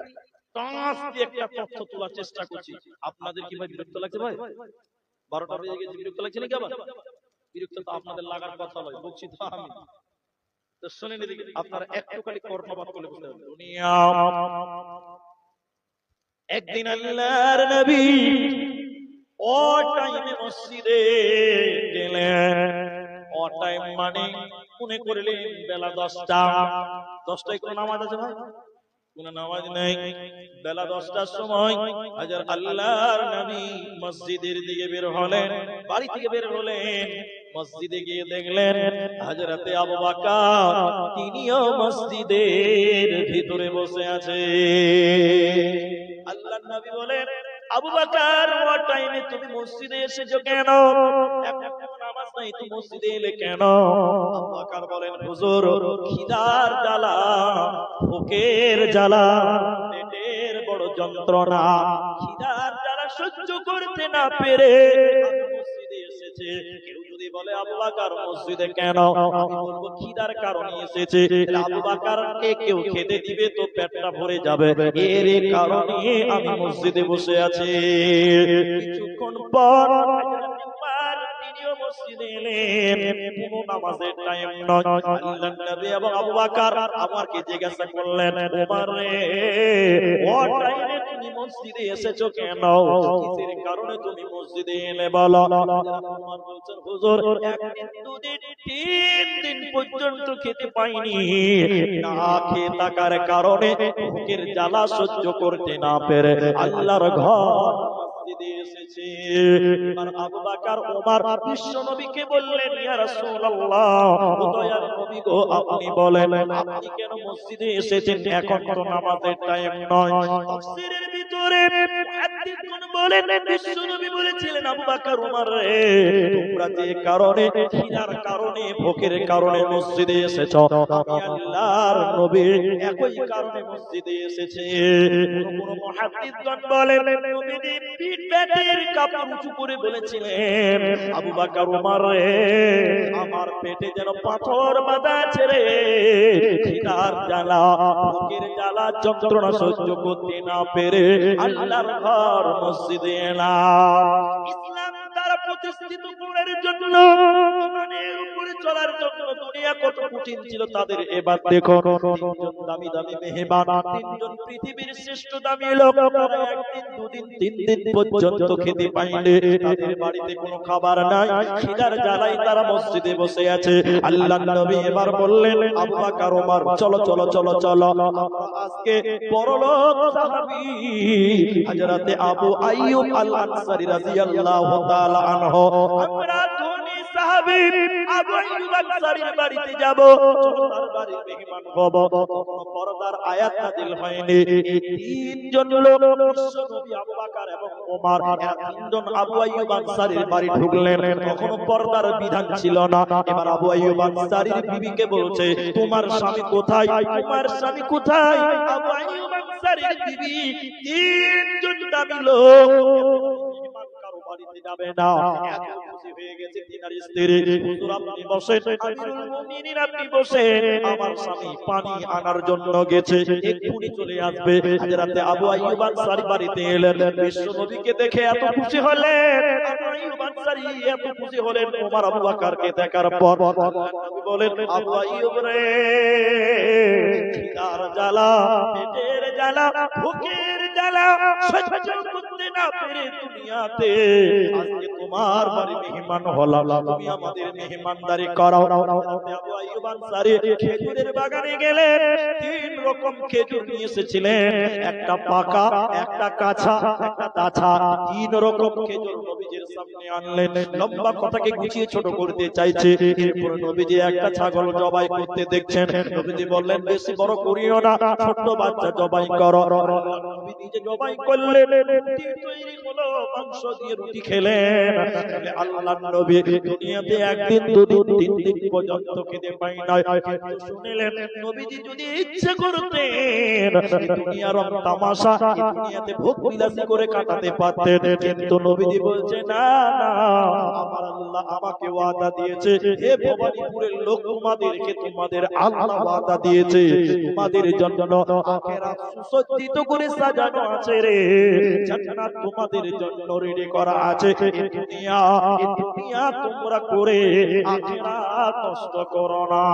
S1: টাস দিয়ে একটা তথ্য তোলার চেষ্টা করছি। আপনাদের কি ভাই বিরক্ত লাগছে? ভাই 12টা বেজে গেছে, বিরক্ত লাগছে নাকি? আবার বিরক্ত তো আপনাদের লাগার কথা নয়, বলছি তো আমি। তো শুনে নিন, আপনারা একটু খালি কর্ণপাত করলে বুঝতে পারবেন। দুনিয়া একদিন আল্লাহর নবী ও টাইমে মসজিদে গেলেন। ও টাইম মানে মনে করলেন বেলা 10টা। 10টায় কোন নামাজ আছে ভাই? কোন নামাজ নেই। বেলা 10টার সময় হাজার আল্লাহর নবী মসজিদের দিকে বের হলেন, বাড়ি থেকে বের হলেন। মসজিদে গিয়ে দেখলেন হযরতে আবু বকর তিনিও মসজিদের ভিতরে বসে আছে। আল্লাহর নবী বলেন, আবু বকর ও টাইমে তুমি মসজিদে এসেছো কেন? এখন নামাজ নাই, তুমি মসজিদে এলে কেন? আবু বকর বলেন, হুজুর খিদার জ্বালা, ভুখের জ্বালা, পেটের বড় যন্ত্রণা, খিদার জ্বালা সহ্য করতে না পেরে আমি মসজিদে এসেছি। কেউ যদি বলে আবু বকর মসজিদে কেন, আমি বলবো খিদার কারণে এসেছে। আবু বকরকে কেউ খেতে দিবে তো পেটটা ভরে যাবে, এর কারণে আমি মসজিদে বসে আছি। কিছুক্ষণ পর তিনিও মসজিদে এলেন। কোনো নামাজের টাইম নয়। আল্লাহর নবী এবং আবু বকর আমাকে জিজ্ঞাসা করলেন, ওমর রে ও টাইমে তুমি মসজিদে এসেছো কেন? কিসের কারণে তুমি মসজিদে এলে বলো? ওমর বলছেন, হুজুর একদিন দুদিন তিন দিন পর্যন্ত খেতে পাইনি, না খেয়ে থাকার কারণে ভুখের জ্বালা সহ্য করতে না পেরে আল্লাহর ঘর মসজিদে এসেছি। আর আবু বকর ওমর বিশ্ব নবীকে বললেন, ইয়া রাসূলুল্লাহ, ও দয়ার নবী গো, আপনি বলেন আপনি কেন মসজিদে এসেছেন? এখন তো নামাজের টাইম নয়। তাফসীরের ভিতরে মুহাদ্দিসগণ বলেন, বিশ্ব নবী বলেছিলেন, আবু বকর ওমর রে, তোমরা যে কারণে খিদার কারণে ভুখের কারণে মসজিদে এসেছো, আমি আল্লাহর নবী একই কারণে মসজিদে এসেছি। কোন মুহাদ্দিসগণ বলেন, নবীজি পিঠ পেটের কাপড় উঁচু করে বলেছিলেন, আবু বকর ওমর রে, আমার পেটে যেন পাথর বাঁধা আছে রে, খিদার জ্বালা ভুখের জ্বালা যন্ত্রণা সহ্য করতে না পেরে আল্লাহর ঘর মসজিদে এলাম। ইসলাম দ্বারা প্রতিষ্ঠিত করার জন্য, ইমানের উপরে চলার জন্য দুনিয়া কত কঠিন ছিল তাদের। এবার দেখো তিনজন দামি দামি মেহমান, তিনজন পৃথিবীর শ্রেষ্ঠ দামি লোক, একদিন দুদিন তিন দিন পর্যন্ত খেতে পাইলে তাদের বাড়িতে কোনো খাবার নাই, খিদার জ্বালায় তারা মসজিদে বসে আছে। আল্লাহর নবী এবার বললেন, আবু বকর ওমর চলো চলো চলো চলো, আজকে বড়লোক সাহাবী হযরতে আবু আইয়ুব আল আনসারী রাদিয়াল্লাহু তাআলা আনহু, আমরা ধনী সাহাবী আবু আইয়ুব আনসারীর বাড়িতে যাব, চলো তার বাড়ির মেহমান হব। পর্দার আয়াত নাযিল হয়নি। তিনজন লোক বিশ্ব নবী আবু বকর এবং ওমর, তিনজন আবু আইয়ুব আনসারীর বাড়ি ঢুকলেন। তখনও পর্দার বিধান ছিল না। এবার আবু আইয়ুব আনসারীর বিবিকে বলছে, তোমার স্বামী কোথায়? তোমার স্বামী কোথায়? আবু আইয়ুব আনসারীর বিবি তিনজন দামি লোক কারো বাড়িতে যাবে না। এত খুশি হয়ে গেছে তিনার স্ত্রী। হুজুর আপনি বসেন, আমিরুল মুমিনিন আপনি বসেন, আমার স্বামী পানি আনার জন্য গেছে, এক্ষুনি চলে আসবে। হযরতে আবু আইয়ুব আনসারী বাড়িতে এলেন, বিশ্ব নবীকে দেখে এত খুশি হলেন। আবু আইয়ুব আনসারী এত খুশি হলেন ওমর আবু বকরকে দেখার পর। নবী বলেন, আবু আইয়ুব রে, খিদার জ্বালা, পেটের জ্বালা, ভুখের জ্বালা সহ্য করতে না পেরে দুনিয়াতে আজকে তোমার বাড়ি মেহমান হলাম, তুমি আমাদের মেহমানদারি করাও। আবু আইয়ুব আনসারী খেজুরের বাগানে গেলেন, 3 রকম খেজুর নিয়ে এসেছিলেন, একটা পাকা, একটা কাঁচা, একটা তাজা। 3 রকম খেজুর নবীজির সামনে আনলেন। লম্বা কথাকে গুছিয়ে ছোট করতে চাইছে। এরপর নবীজি একটা ছাগল জবাই করতে দেখছেন। নবীজি বললেন, বেশি বড় করিও না, ছোট বাচ্চা জবাই করো। নবী নিজে জবাই করলেন, রুটি তৈরি হলো, মাংস দিয়ে রুটি খেলেন। আল্লাহর নবী দুনিয়াতে একদিন, দুদিন, 3 দিন পর্যন্ত খেতে পাই না। কিন্তু শুনলেন, নবীজি যদি ইচ্ছে করতেন দুনিয়ার তামাশা দুনিয়াতে ভোগ বিলাসী করে কাটাতে পারতেন, কিন্তু নবীজি বলছে না না, আমার আল্লাহ আমাকে ওয়াদা দিয়েছে, হে ভবানীপুরের লোক, তোমাদেরকে তোমাদের আল্লাহ ওয়াদা দিয়েছে, তোমাদের জন্য আখিরাত সুসজ্জিত করে সাজানো আছে রে, জান্নাত তোমাদের জন্য রেডি করা আছে। এই দুনিয়া তোমরা করে আখিরাত নষ্ট করো না।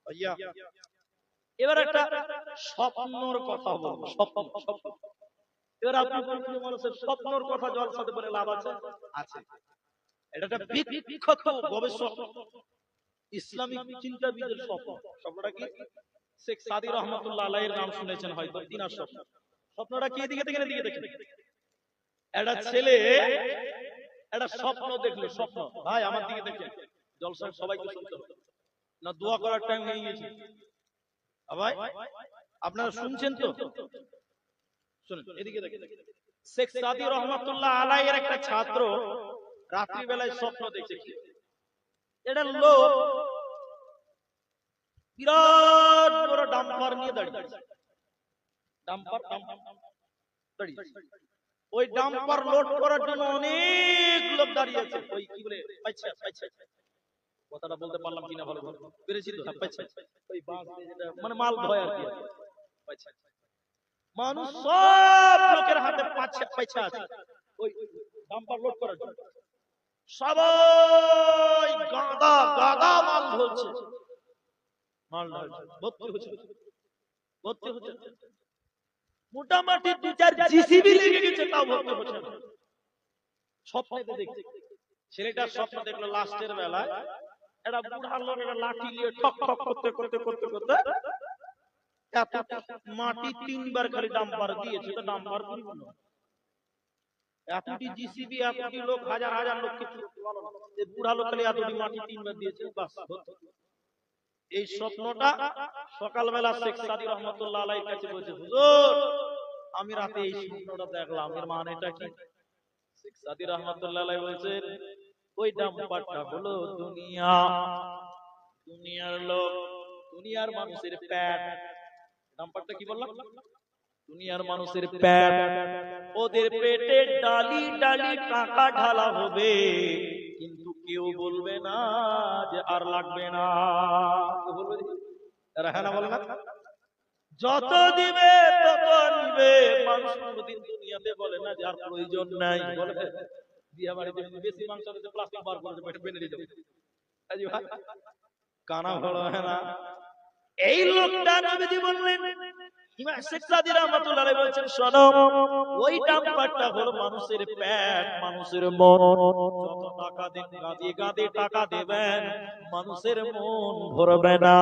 S1: ভাইয়া, এবার একটা স্বপ্নর কথা বলবো। স্বপ্ন, এবার আপনি বলছেন মানুষের স্বপ্নর কথা জলসাতে বলে লাভ আছে? আছে। এটা একটা বিখ্যাত গবেষক, ইসলামিক চিন্তাবিদের স্বপ্ন। স্বপ্নটা কি? শেখ সাদী রহমাতুল্লাহ আলাইহির নাম শুনেছেন হয়তো, তিনার স্বপ্ন। স্বপ্নটা কি? এদিকে দেখেন, এদিকে দেখেন। একটা ছেলে একটা স্বপ্ন দেখলো। স্বপ্ন, ভাই আমার দিকে দেখেন, জলসা সবাইকে শুনতে হবে না, দোয়া করার টাইম হয়ে গেছে। ভাই আপনারা শুনছেন তো? শুনুন, এদিকে দেখেন। শেখ সাদী রহমাতুল্লাহ আলাইহির একটা ছাত্র রাত্রি বেলায় স্বপ্ন দেখছে, এটা লোক বিরাট বড় ডাম্পার নিয়ে দাঁড়িয়ে আছে। ডাম্পার দাঁড়িয়ে, ওই ডাম্পার লোড করার জন্য অনেক লোক দাঁড়িয়ে আছে। ওই কি বলে, পাইছা পাইছা, কথাটা বলতে পারলাম কিনা ভালো পেরেছি তো? পাইছা, ওই বাঁশ দিয়ে যেটা মানে মাল ধয় আর কি, পাইছা। মানুষ সব লোকের হাতে পাইছা পাইছা আছে ওই ডাম্পার লোড করার জন্য। সবাই গাদা গাদা মাল ধরছে, মাল ধরছে, ভর্তি হচ্ছে, ভর্তি হচ্ছে। মোটামুটি 2-4 জিসিবি লেগে গেছে, তাও ভর্তি হচ্ছে না। স্বপ্নেতে দেখছে, ছেলেটার স্বপ্ন দেখলো লাস্টের বেলায় একটা বুড়া লোক একটা লাঠি নিয়ে ঠক ঠক করতে করতে করতে করতে মাটি 3 বার খালি ডাম্পার দিয়েছে। তো ডাম্পার পরিপূর্ণ, এতটি জিসিবি, এতটি লোক, হাজার হাজার লোক, কিছু বুড়া লোক খালি এতটি মাটি 3 বার দিয়েছে, বাস। এই স্বপ্নটা সকালবেলা শেখ সাদী রহমাতুল্লাহ আলাইহির কাছে বলছে, হুজুর আমি রাতে এই স্বপ্নটা দেখলাম, এর মানেটা কি? শেখ সাদী রহমাতুল্লাহ আলাইহি বলছেন, ওই ডাম্পারটা হলো দুনিয়া, দুনিয়ার লোক, দুনিয়ার মানুষের পেট। ডাম্পারটা কি বললাম? দুনিয়ার মানুষের পেট। ওদের পেটে ডালি ডালি টাকা ঢালা হবে, কিন্তু কেউ বলবে না যে আর লাগবে না। বলবে না, বলে না, যত দিবে তত নিবে। মানুষ কোনদিন দুনিয়াতে বলে না যে আর প্রয়োজন নাই। বলে বিয়া বাড়িতে বেশি মাংস হলে প্লাস্টিক বার করে পেটে বেঁধে দিতে হবে, কানা ভালো হয় না। এই লোকটা নবীজি বললেন, ইমাম শেখ সাদী রাহমাতুল্লাহ আলাইহি বলেন, শোনো, ওই ডাম্পারটা হলো মানুষের পেট, মানুষের মন। যত টাকা দেন, গাদে গাদে টাকা দেবেন, মানুষের মন ভরবে না।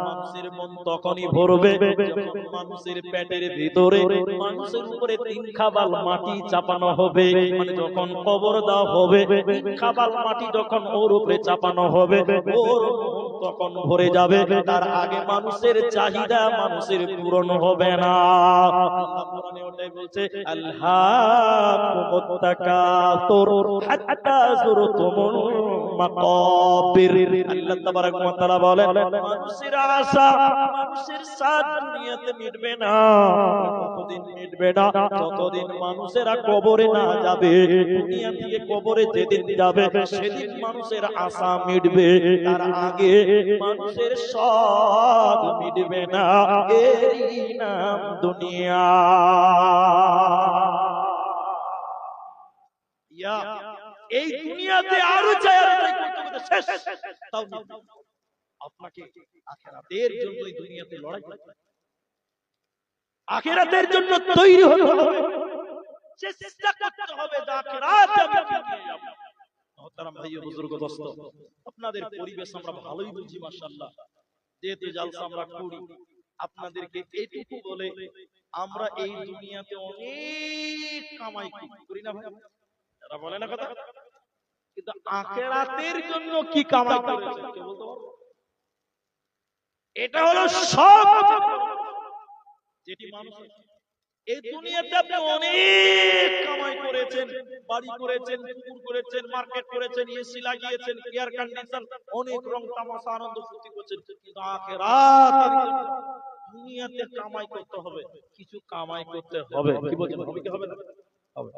S1: মানুষের মন তখনই ভরবে যখন মানুষের পেটের ভিতরে মানুষের উপরে 3 খাবাল মাটি চাপানো হবে। মানে যখন কবর দেওয়া হবে, 3 খাবাল মাটি যখন ওর উপরে চাপানো হবে, ওর মন তখন ভরে যাবে, তার আগে মানুষের চাহিদা মানুষের পূরণ হবে না। আল্লাহ কোরআনে ওটাই বলছে, আল্লাহকুমুত তাকাসুর হাত্তা যুরতুমুল মাকাবির। আল্লাহ তাবারাক ওয়া তাআলা বলেন, মানুষের আশা, মানুষের সাদ দুনিয়াতে মিটবে না। কতদিন মিটবে না? যতদিন মানুষেরা কবরে না যাবে। দুনিয়া থেকে কবরে যেদিন যাবে সেদিন মানুষের আশা মিটবে, তার আগে মানুষের সব মিটবে না। এই নাম দুনিয়া। এই দুনিয়াতে আরো চাই আরো চাই করতে করতে শেষ, তাও আপনাকে আখিরাতের জন্য এই দুনিয়াতে লড়াই করতে হবে, আখিরাতের জন্য তৈরি হতে হবে, চেষ্টা করতে হবে যে আখিরাতে আমি পেয়ে যাব। মোহতারাম ভাই ও বুজুর্গ দোস্ত, আপনাদের পরিবেশ আমরা ভালোই বুঝি মাশাআল্লাহ, যেহেতু জালসা আমরা করি, আপনাদেরকে এইটুকু বলে আমরা এই দুনিয়াতে অনেক কামাই করি না ভাই? তারা বলে না কথা, কিন্তু আখিরাতের জন্য কি কামাই করেছে কে বলতে পারবে? এটা হলো সব যেটি মানুষ এই দুনিয়াতে আপনি অনেক কামাই করেছেন, বাড়ি করেছেন, পুকুর করেছেন, মার্কেট করেছেন, এসি লাগিয়েছেন, এয়ার কন্ডিশন, অনেক রং তামাশা আনন্দ ফুর্তি করছেন, কিন্তু আখিরাতের জন্য দুনিয়াতে কামাই করতে হবে, কিছু কামাই করতে হবে। কি বলছেন, হবে কি হবে না? হবে।